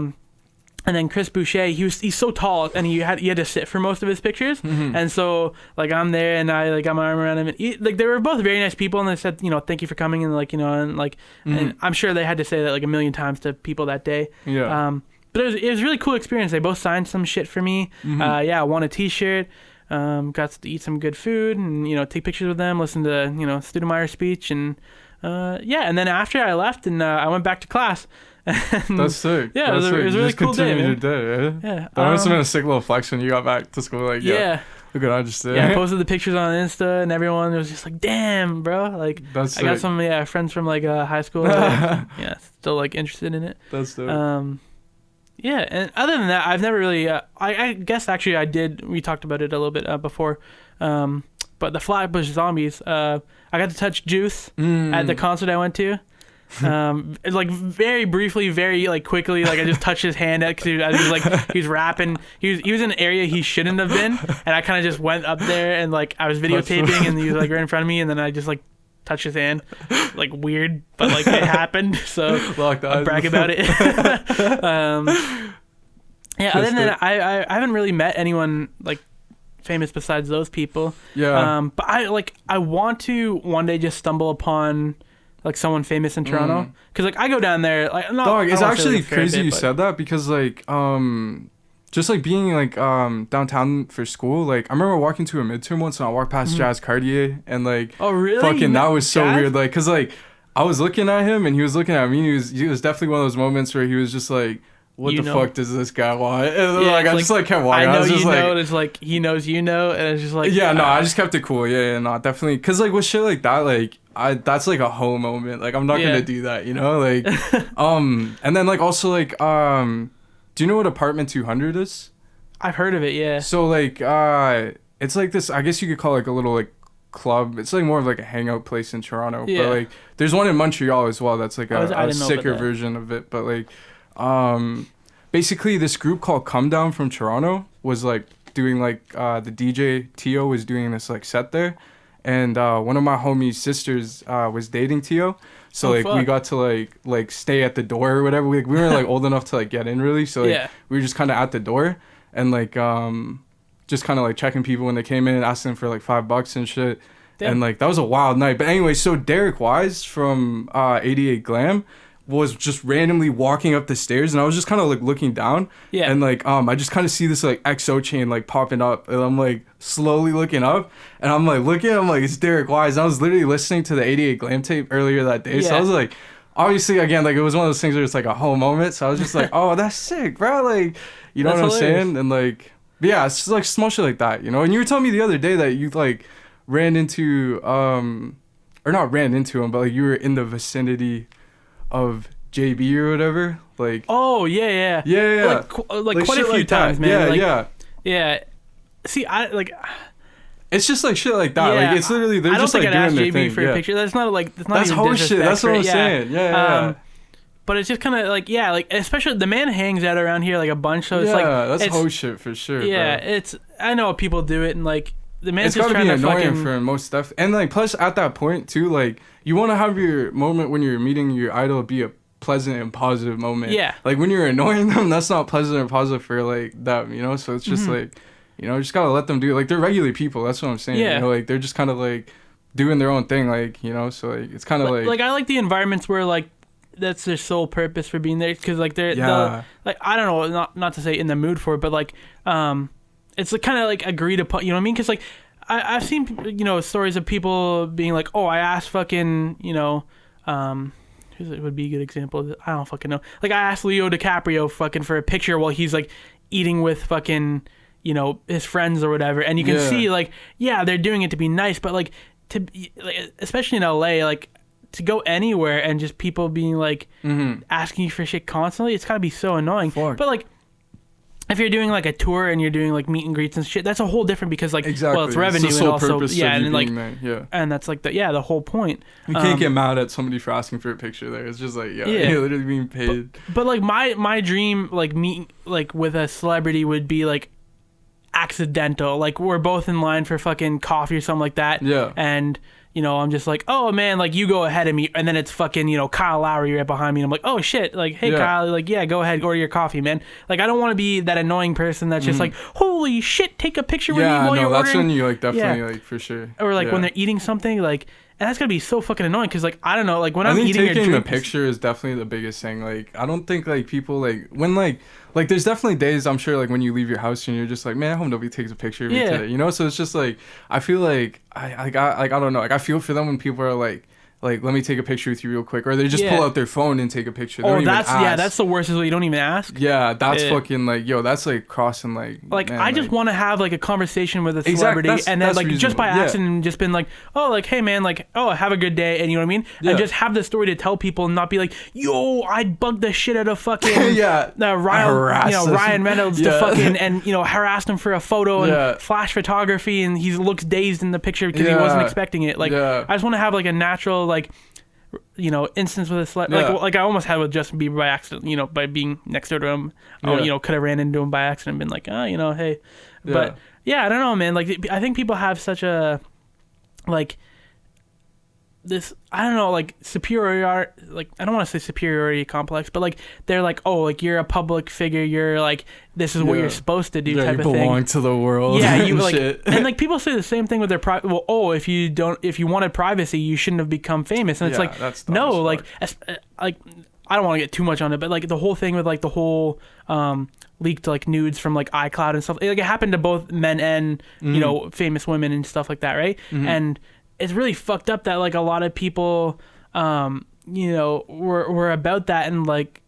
And then Chris Boucher, he's so tall, and he had to sit for most of his pictures, and so like I'm there, and I like got my arm around him, and like they were both very nice people, and they said, you know, thank you for coming, and like, you know, and like and I'm sure they had to say that like a million times to people that day. Yeah. But it was a really cool experience. They both signed some shit for me. I won a T-shirt. Got to eat some good food, and you know, take pictures with them, listen to, you know, Studemeyer's speech, and and then after I left, and I went back to class. That's sick. Yeah, it was a really cool day, man. Your day, yeah. That must have been a sick little flex when you got back to school. Like, look what I just did. Yeah, I posted the pictures on Insta, and everyone was just like, "Damn, bro!" Like, that's sick. I got some friends from like high school. That, still like interested in it. That's dope. And other than that, I've never really. I guess actually I did. We talked about it a little bit before. But the Flatbush Zombies. I got to touch Juice at the concert I went to. Like very briefly, very like quickly, like I just touched his hand because he was like he was rapping. He was in an area he shouldn't have been, and I kind of just went up there and like I was videotaping, and he was like right in front of me, and then I just like touched his hand, like weird, but like it happened. So I'll brag about it. Other than that, I haven't really met anyone like famous besides those people. Yeah. But I want to one day just stumble upon like someone famous in Toronto, because like I go down there like it's actually crazy you said that, because like just like being like downtown for school, like I remember walking to a midterm once, and I walked past Jazz Cartier, and like oh really fucking that was so weird, like because like I was looking at him and he was looking at me, and he was definitely one of those moments where he was just like, what the fuck does this guy want? And like I just like kept walking. I know, I was just it's like he knows and it's just like I just kept it cool. Definitely, because like with shit like that, like that's like a whole moment. Like I'm not gonna do that, you know, like and then like also like do you know what Apartment 200 is? I've heard of it, yeah. So like it's like this, I guess you could call it like a little like club. It's like more of like a hangout place in Toronto, but like there's one in Montreal as well that's like a sicker version of it. But like basically this group called Come Down from Toronto was like doing like the DJ Tio was doing this like set there, and one of my homies' sisters was dating Tio, so we got to like stay at the door or whatever. We weren't like old enough to like get in really, so like we were just kind of at the door and like just kind of like checking people when they came in, asking for like $5 and shit. Damn. And like that was a wild night. But anyway, so Derek Wise from 88 Glam was just randomly walking up the stairs, and I was just kind of like looking down, and like I just kind of see this like XO chain like popping up, and I'm like slowly looking up, and I'm like it's Derek Wise. And I was literally listening to the 88 Glam tape earlier that day, so I was like, obviously again, like it was one of those things where it's like a whole moment, so I was just like, oh, that's sick, bro, like, you know what I'm saying? And like, yeah, it's just like small shit like that, you know. And you were telling me the other day that you like ran into or not ran into him, but like you were in the vicinity of JB or whatever, like like quite a few times, man. Yeah. See, it's just like shit like that. Like it's literally they're just like doing their thing. I don't think I'd ask JB for a picture. That's not like that's whole shit. That's what I'm saying. Yeah. But it's just kind of like like especially the man hangs out around here like a bunch, so it's like that's whole shit for sure. Yeah, bro. I know people do it, and like the man's it's just gotta trying be to annoying for most stuff, and like plus at that point too, like you want to have your moment when you're meeting your idol be a pleasant and positive moment. Yeah. Like when you're annoying them, that's not pleasant or positive for like them, you know. So it's just like, you know, just gotta let them do it. Like they're regular people. That's what I'm saying. Yeah. You know, like they're just kind of like doing their own thing, like, you know, so like it's kind of like I like the environments where like that's their sole purpose for being there, because like they're like, I don't know, not to say in the mood for it, but like it's like, kind of like agreed upon, you know what I mean? Because like I've seen, you know, stories of people being like, oh, I asked fucking, you know, who would be a good example? I don't fucking know. Like, I asked Leo DiCaprio fucking for a picture while he's like eating with fucking, you know, his friends or whatever, and you can see like, yeah, they're doing it to be nice, but like like, especially in LA, like to go anywhere and just people being like asking you for shit constantly, it's gotta be so annoying. But like, if you're doing like a tour and you're doing like meet and greets and shit, that's a whole different, because like, well, it's revenue, it's and also and like and that's like the whole point. You can't get mad at somebody for asking for a picture there. It's just like you're literally being paid. But like my dream like meet like with a celebrity would be like accidental, like we're both in line for fucking coffee or something like that, and you know, I'm just like, oh man, like you go ahead of me, and then it's fucking, you know, Kyle Lowry right behind me, and I'm like, oh shit, like, hey Kyle, like, yeah, go ahead, order your coffee, man. Like, I don't want to be that annoying person that's just like, holy shit, take a picture with me while you're ordering. That's when you like definitely like for sure. Or like when they're eating something, like, and that's gonna be so fucking annoying, because like, I don't know, like when I'm eating your taking the picture is definitely the biggest thing. Like, I don't think like people like when like there's definitely days, I'm sure, like when you leave your house and you're just like, man, I hope nobody takes a picture of me today, you know? So it's just like, I feel like I don't know, like I feel for them when people are like let me take a picture with you real quick, or they just pull out their phone and take a picture. They don't even ask. That's the worst, is what you don't even ask. Yeah, that's fucking like, yo, that's like crossing like man, I just want to have like a conversation with a celebrity, and then like reasonable. Just by accident just been like, oh, like, hey man, like, oh, have a good day, and you know what I mean, and just have the story to tell people, and not be like, yo, I bugged the shit out of fucking Ryan Reynolds to fucking, and you know, harassed him for a photo and flash photography, and he looks dazed in the picture because he wasn't expecting it. Like, I just want to have like a natural, like, you know, instance with a like I almost had with Justin Bieber by accident, you know, by being next door to him. You know, could have ran into him by accident and been like, oh, you know, hey. But I don't know, man, like I think people have such a like this, I don't know, like superiority, like I don't want to say superiority complex, but like they're like, oh, like you're a public figure, you're like, this is what you're supposed to do, type of thing. You belong to the world. Yeah, you like shit. And like people say the same thing with their well, oh, if you wanted privacy, you shouldn't have become famous. And it's like, that's no, like I don't want to get too much on it, but like the whole thing with like the whole leaked like nudes from like iCloud and stuff, like it happened to both men and you know, famous women and stuff like that, right? And it's really fucked up that like a lot of people you know, were about that, and like,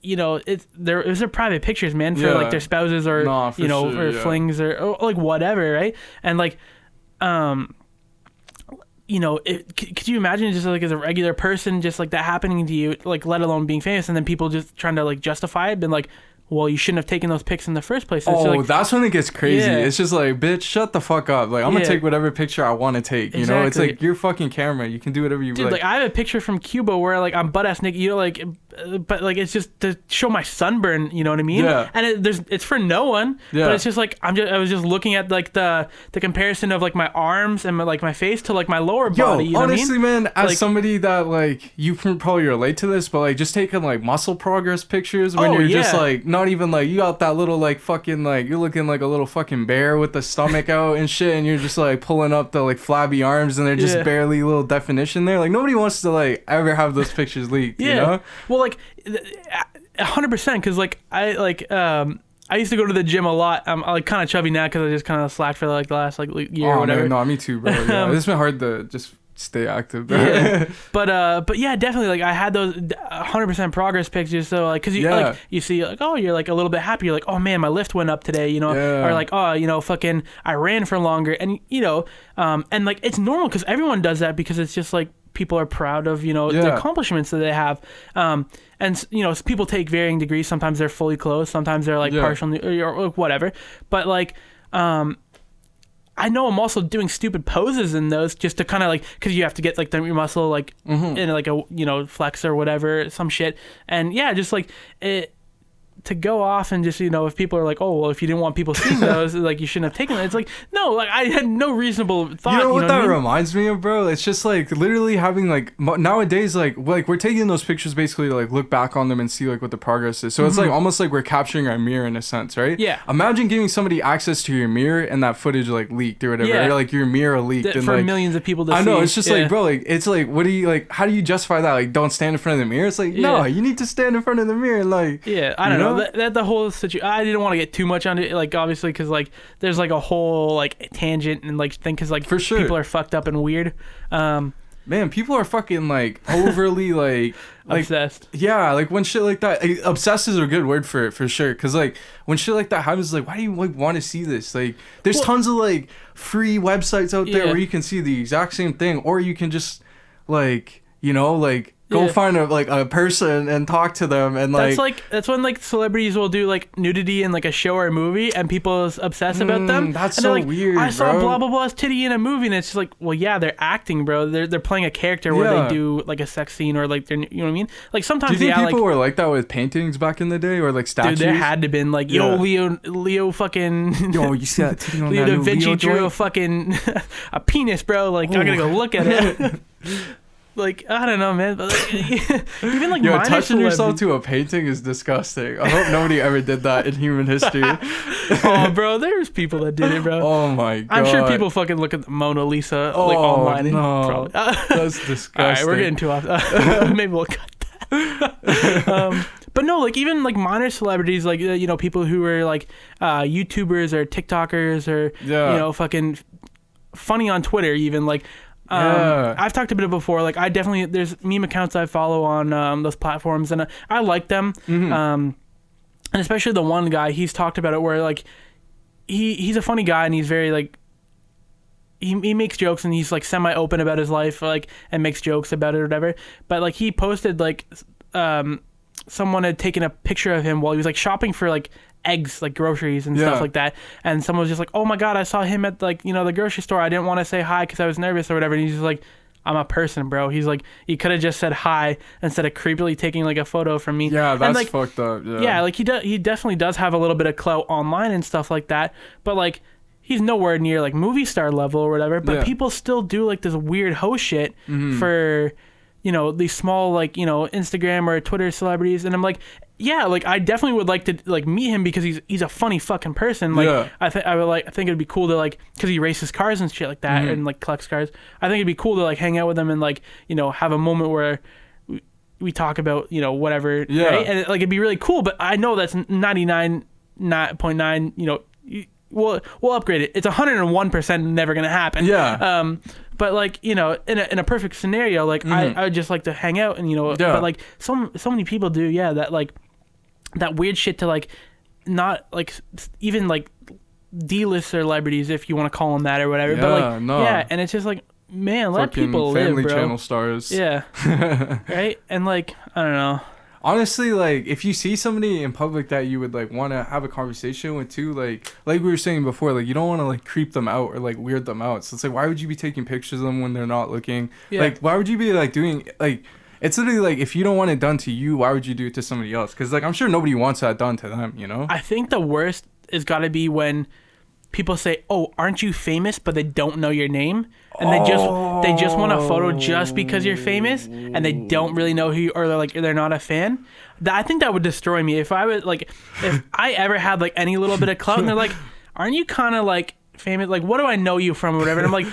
you know, it was their private pictures, man, for like their spouses or you know, or flings or like whatever, right? And like you know, could you imagine just like as a regular person, just like that happening to you, like let alone being famous, and then people just trying to like justify it, been like, well, you shouldn't have taken those pics in the first place. Oh, like, that's when it gets crazy. Yeah. It's just like, bitch, shut the fuck up. Like, I'm gonna take whatever picture I want to take. You know, it's like your fucking camera. You can do whatever you like. Dude, like I have a picture from Cuba where like I'm butt ass naked. You know, like, but like it's just to show my sunburn. You know what I mean? Yeah. And it's for no one. Yeah. But it's just like I was just looking at like the comparison of like my arms and like my face to like my lower body. You know honestly, what I mean? Man, as like, somebody that like you can probably relate to this, but like just taking like muscle progress pictures when you're just like not even like you got that little like fucking like you're looking like a little fucking bear with the stomach out and shit, and you're just like pulling up the like flabby arms and they're just barely a little definition there. Like nobody wants to like ever have those pictures leaked. You know? Well, like 100%, because like I used to go to the gym a lot. I'm like kind of chubby now because I just kind of slacked for like the last like year or whatever. No, me too, bro. Yeah. It's been hard to just stay active, bro. Yeah. But yeah, definitely, like I had those 100% progress pictures, so like because you like you see like, oh, you're like a little bit happy, you're like, oh man, my lift went up today, you know, or like, oh, you know, fucking I ran for longer, and you know, and like it's normal because everyone does that, because it's just like people are proud of, you know, the accomplishments that they have, and you know, people take varying degrees. Sometimes they're fully clothed, sometimes they're like partial or whatever, but like I know I'm also doing stupid poses in those just to kind of like, because you have to get like your muscle like in like a, you know, flex or whatever, some shit, and yeah, just like it to go off and just, you know, if people are like, oh, well, if you didn't want people seeing those, like, you shouldn't have taken them. It's like, no, like, I had no reasonable thought. You know what that I mean? reminds me of, bro? It's just like literally having like nowadays, like we're taking those pictures basically to like look back on them and see like what the progress is. So it's like almost like we're capturing our mirror in a sense, right? Yeah. Imagine giving somebody access to your mirror and that footage like leaked or whatever, Yeah. or like your mirror leaked and for like millions of people to see. I know, it's just Yeah. like, bro, like it's like, what do you like? How do you justify that? Like, don't stand in front of the mirror. It's like, no, Yeah. you need to stand in front of the mirror, like. Yeah, I don't know. That the whole situation. I didn't want to get too much on it, like obviously, because like there's like a whole like tangent and like thing, because like For sure. people are fucked up and weird. Man, people are fucking like overly like Obsessed. Yeah, like when shit like that. Obsessed is a good word for it, for sure. Cause like when shit like that happens, like why do you like want to see this? Like there's tons of like free websites out there where you can see the exact same thing, or you can just like, you know, like go find a person and talk to them, and like that's when like celebrities will do like nudity in like a show or a movie, and people obsess about them. That's and so like, weird. I saw bro. blah blah blah's titty in a movie, and it's just like, well, yeah, they're acting, bro. They're playing a character where they do like a sex scene, or like they're, you know what I mean? Like sometimes Do you think people like, were like that with paintings back in the day, or like statues? dude, there had to been like, yo, Leo fucking Yo, you see that titty on Leo that da new Vinci Leo drew a joint? fucking a penis, bro. Like, I'm gonna go look at it. Like, I don't know, man. But like, even like Yo, minor touching yourself celebrities- to a painting is disgusting. I hope nobody ever did that in human history. Oh, bro, there's people that did it, bro. Oh my god. I'm sure people fucking look at the Mona Lisa like Oh, online. And no. probably, That's disgusting. all right, we're getting too off. Maybe we'll cut that. But no, like even like minor celebrities, like you know, people who are like YouTubers or TikTokers or you know, fucking funny on Twitter, even like. I've talked about it before. Like, I definitely, there's meme accounts I follow on those platforms, and I like them. And especially the one guy, he's talked about it where like he's a funny guy, and he's very like he makes jokes, and he's like semi open about his life, like, and makes jokes about it or whatever. But like he posted like someone had taken a picture of him while he was like shopping for like eggs, like groceries and stuff like that, and someone was just like, oh my god, I saw him at like, you know, the grocery store. I didn't want to say hi because I was nervous or whatever. And he's just like, I'm a person, bro. He's like, you could have just said hi instead of creepily taking like a photo from me. Yeah, that's and, like, fucked up. Yeah, like he definitely does have a little bit of clout online and stuff like that, but like he's nowhere near like movie star level or whatever. But people still do like this weird host shit for, you know, these small like, you know, Instagram or Twitter celebrities. And I'm like, yeah, like I definitely would like to like meet him because he's a funny fucking person. Like I think it'd be cool to like, because he races cars and shit like that and like collects cars. I think it'd be cool to like hang out with him and like, you know, have a moment where we talk about, you know, whatever, right? And like it'd be really cool. But I know that's 99.9, you know, we'll upgrade it. It's 101% never gonna happen. But like, you know, in a perfect scenario, like I would just like to hang out and, you know, but like so many people do that like that weird shit to like not like even like D-list celebrities, if you want to call them that or whatever. But like and it's just like, man, let fucking people live, Family bro. Channel stars. Right? And like, I don't know. Honestly, like if you see somebody in public that you would like want to have a conversation with too, like we were saying before, like you don't want to like creep them out or like weird them out. So it's like, why would you be taking pictures of them when they're not looking? Like, why would you be like doing like? It's literally like, if you don't want it done to you, why would you do it to somebody else? Because like I'm sure nobody wants that done to them, you know? I think the worst is got to be when people say, "Oh, aren't you famous?" but they don't know your name, and they just want a photo just because you're famous, and they don't really know who you, or they're not a fan. I think that would destroy me if I ever had like any little bit of clout, and they're like, "Aren't you kind of like famous? Like, what do I know you from or whatever?" And I'm like,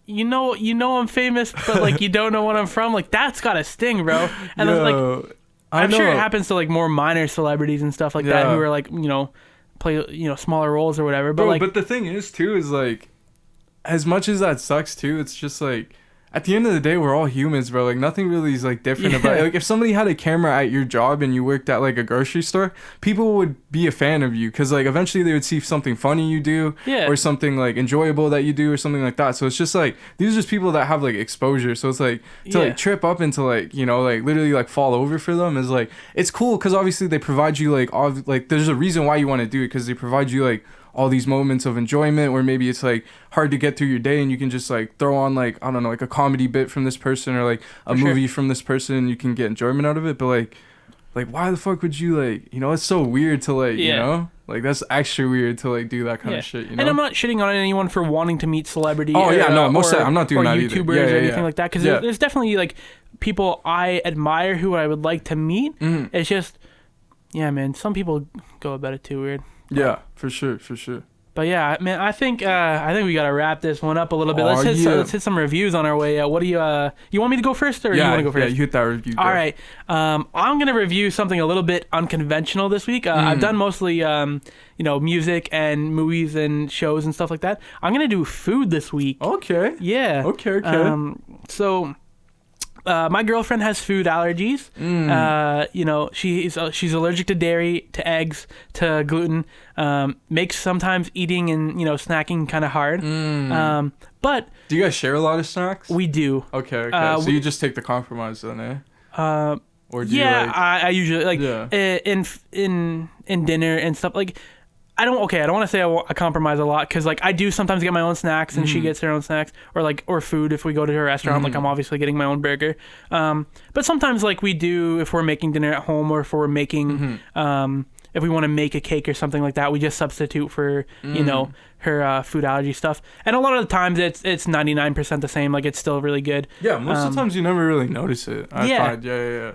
you know I'm famous, but like you don't know what I'm from. Like, that's gotta sting, bro. And like, I'm sure it happens to like more minor celebrities and stuff like that who are like, you know, play, you know, smaller roles or whatever. But like, but the thing is too is like, as much as that sucks too, it's just like, at the end of the day, we're all humans, bro. Like nothing really is like different about it. Like if somebody had a camera at your job and you worked at like a grocery store, people would be a fan of you because like eventually they would see something funny you do or something like enjoyable that you do or something like that. So it's just like, these are just people that have like exposure. So it's like to like trip up into like, you know, like literally like fall over for them is like, it's cool because obviously they provide you like there's a reason why you want to do it, because they provide you like all these moments of enjoyment where maybe it's like hard to get through your day and you can just like throw on like, I don't know, like a comedy bit from this person or like a movie from this person and you can get enjoyment out of it. But like like, why the fuck would you, like, you know, it's so weird to, like, you know, like, that's extra weird to, like, do that kind of shit, you know? And I'm not shitting on anyone for wanting to meet celebrity. Oh, yeah, no, most of I'm not doing that either. YouTubers or anything like that. Because there's definitely, like, people I admire who I would like to meet. It's just, yeah, man, some people go about it too weird. Yeah, for sure. But yeah, man, I think we gotta wrap this one up a little bit. Let's hit some reviews on our way. What do you want me to go first, or you want to go first? Yeah, you hit that review. All right, I'm gonna review something a little bit unconventional this week. I've done mostly music and movies and shows and stuff like that. I'm gonna do food this week. Okay. Yeah. Okay. So. My girlfriend has food allergies. She's allergic to dairy, to eggs, to gluten. Makes sometimes eating and snacking kind of hard. But do you guys share a lot of snacks? We do. Okay. So you just take the compromise then, eh? Or do I usually in dinner and stuff like. I don't want to say I compromise a lot because like I do sometimes get my own snacks and she gets her own snacks or food if we go to a restaurant. Like I'm obviously getting my own burger, but sometimes like we do if we're making dinner at home or if we're making if we want to make a cake or something like that, we just substitute for her food allergy stuff. And a lot of the times it's 99% the same. Like it's still really good. Yeah, most of the times you never really notice it. I find. Yeah.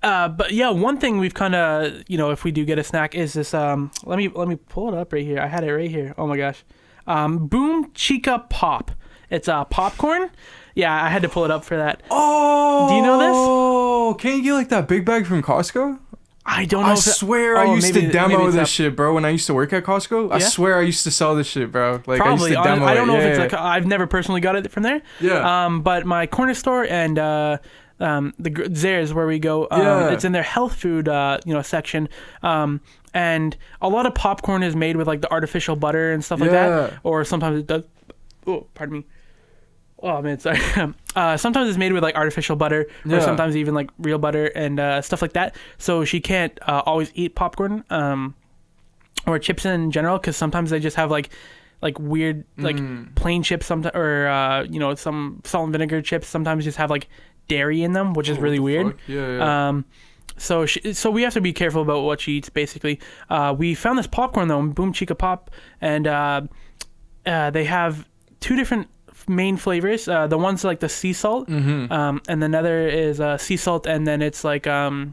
But yeah, one thing we've kind of if we do get a snack is this. Let me pull it up right here. I had it right here. Oh my gosh. Boom Chica Pop. It's popcorn. Yeah, I had to pull it up for that. Oh. Do you know this? Oh, can't you get like that big bag from Costco? I don't know. I swear I used to demo this shit, bro. When I used to work at Costco, I swear I used to sell this shit, bro. Like probably. I used to demo I don't know it. if it's like I've never personally got it from there. Yeah. But my corner store and the Zares where we go, it's in their health food section. And a lot of popcorn is made with like the artificial butter and stuff like that, or sometimes it does. Oh, pardon me. Oh man, sorry. Sometimes it's made with like artificial butter, or sometimes even like real butter and stuff like that. So she can't always eat popcorn or chips in general because sometimes they just have like weird like plain chips sometimes, or some salt and vinegar chips sometimes just have like dairy in them, which is really weird. Yeah. So we have to be careful about what she eats. Basically, we found this popcorn though, Boom Chica Pop, and they have two different main flavors. The one's like the sea salt, and another is sea salt, and then it's like I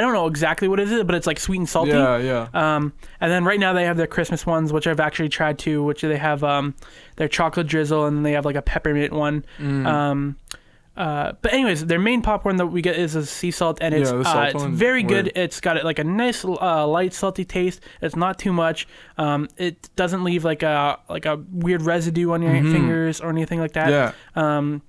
don't know exactly what it is, but it's like sweet and salty. Yeah. And then right now they have their Christmas ones, which I've actually tried too. Which they have their chocolate drizzle, and then they have like a peppermint one. But anyways, their main popcorn that we get is a sea salt, and it's very good. It's got like a nice light salty taste. It's not too much. It doesn't leave like a weird residue on your fingers or anything like that. Yeah. I'm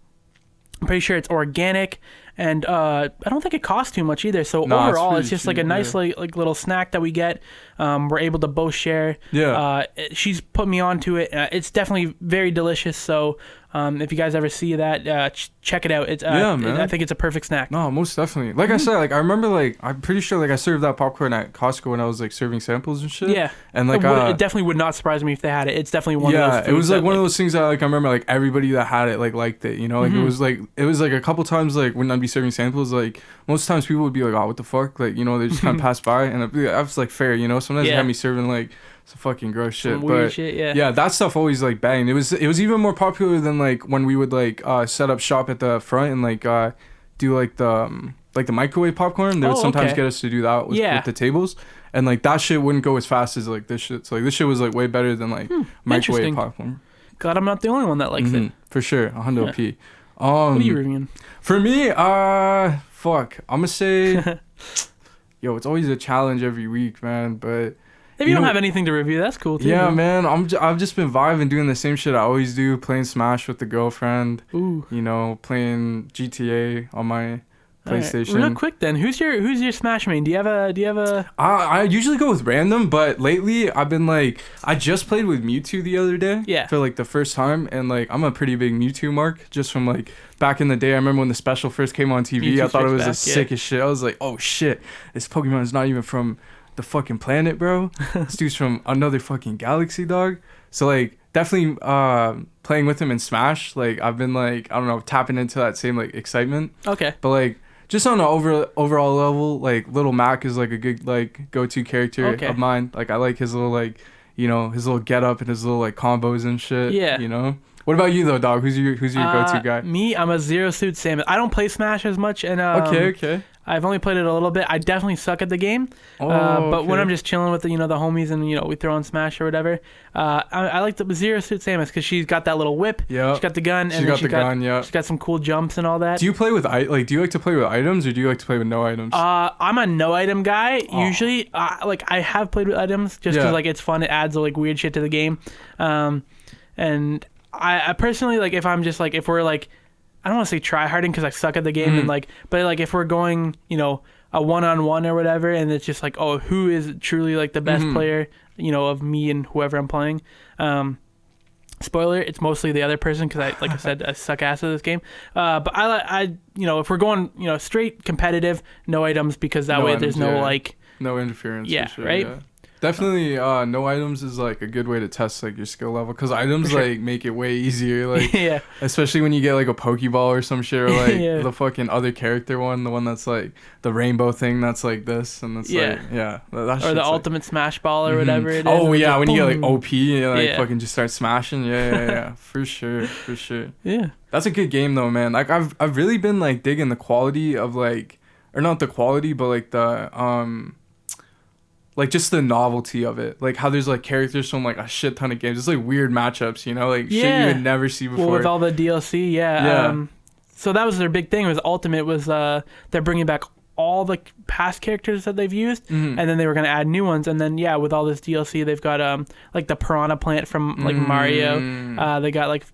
pretty sure it's organic, and I don't think it costs too much either. So overall, it's just cheap, like a nice like little snack that we get. We're able to both share. Yeah. She's put me onto it. It's definitely very delicious. So if you guys ever see that, check it out. It's man. I think it's a perfect snack. No, most definitely. Like I said, like I remember, like I'm pretty sure, like I served that popcorn at Costco when I was like serving samples and shit. Yeah. And like it definitely would not surprise me if they had it. It's definitely one of those. Yeah, it was like one of those things that like I remember like everybody that had it like liked it. You know, like it was like a couple times like when I'd be serving samples, like most times people would be like, oh, what the fuck, like they just kind of pass by, and I was like, fair, sometimes they had me serving like some fucking gross shit, some weird shit, yeah, that stuff always like banged. It was even more popular than like when we would like set up shop at the front and like do like the microwave popcorn. They would sometimes get us to do that with the tables, and like that shit wouldn't go as fast as like this shit. So like this shit was like way better than like microwave popcorn. Glad I'm not the only one that likes it. For sure, 100p. What are you reviewing? For me, fuck, I'm gonna say, yo, it's always a challenge every week, man. But if you don't have anything to review, that's cool too. Yeah, man. I've just been vibing, doing the same shit I always do, playing Smash with the girlfriend. Ooh. Playing GTA on my PlayStation. Real quick then, who's your Smash main? Do you have a? I usually go with random, but lately I've been like, I just played with Mewtwo the other day. Yeah. For like the first time, and like I'm a pretty big Mewtwo mark, just from like back in the day. I remember when the special first came on TV. Mewtwo I thought it was back, the sickest shit. I was like, oh shit, this Pokemon is not even from the fucking planet, bro. This dude's from another fucking galaxy, dog. So like definitely playing with him in Smash, like I've been like, I don't know, tapping into that same like excitement. Okay. But like just on an overall level, like Little Mac is like a good like go-to character of mine. Like I like his little like, you know, his little get up and his little like combos and shit. Yeah. You know. What about you though, dog? Who's your go-to guy? Me, I'm a Zero Suit Samus. I don't play Smash as much, and okay. I've only played it a little bit. I definitely suck at the game. But when I'm just chilling with the homies and we throw on Smash or whatever, I like the Zero Suit Samus because she's got that little whip. Yeah. She's got the gun. She's got some cool jumps and all that. Do you play with do you like to play with items or do you like to play with no items? I'm a no item guy usually. Like I have played with items just because like it's fun. It adds like weird shit to the game. And I personally like if I'm just like if we're like. I don't want to say try harding because I suck at the game and like, but like if we're going, a one-on-one or whatever, and it's just like, oh, who is truly like the best player, of me and whoever I'm playing. Spoiler, it's mostly the other person because like I said, I suck ass at this game. But I if we're going, straight competitive, no items because that way there's no like no interference. Yeah, for sure, right. Yeah. Definitely, no items is like a good way to test like your skill level because items like make it way easier. Like, yeah, especially when you get like a Pokeball or some shit or like the fucking other character one, the one that's like the rainbow thing that's like this and that's like that or the ultimate Smash Ball or whatever it is. Oh yeah, when you get like OP and like fucking just start smashing. Yeah, for sure. Yeah, that's a good game though, man. Like I've really been like digging the quality of like, or not the quality, but like the like just the novelty of it, like how there's like characters from like a shit ton of games. It's like weird matchups, like shit you would never see before. Well, with all the DLC, so that was their big thing. Was Ultimate was they're bringing back all the past characters that they've used, and then they were gonna add new ones. And then with all this DLC, they've got like the Piranha Plant from like Mario. They got like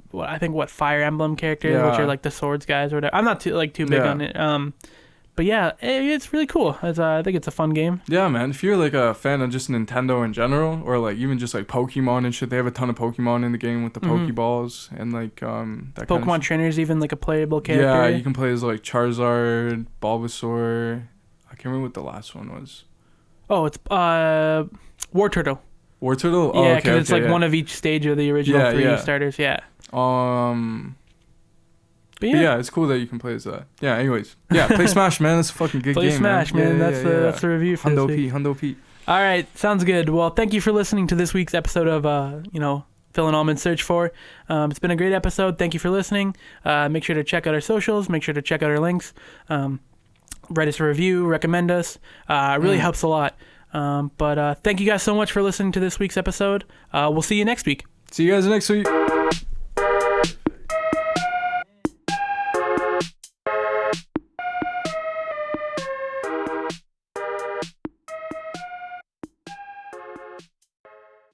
Fire Emblem characters, which are like the swords guys or whatever. I'm not too big on it. But yeah, it's really cool. I think it's a fun game. Yeah, man. If you're like a fan of just Nintendo in general, or like even just like Pokemon and shit, they have a ton of Pokemon in the game with the Pokeballs and like that Pokemon kind of Trainer's even like a playable character. Yeah, you can play as like Charizard, Bulbasaur. I can't remember what the last one was. Oh, it's War Turtle. War Turtle? Oh, yeah, because it's like one of each stage of the original three starters. Yeah. But yeah, it's cool that you can play as that. Yeah, anyways. Yeah, play Smash, man. It's a fucking good play game, Smash, man. That's the review for this week. Hundo P. All right, sounds good. Well, thank you for listening to this week's episode of, Phil and Almond Search For. It's been a great episode. Thank you for listening. Make sure to check out our socials. Make sure to check out our links. Write us a review. Recommend us. It really helps a lot. But thank you guys so much for listening to this week's episode. We'll see you next week. See you guys next week.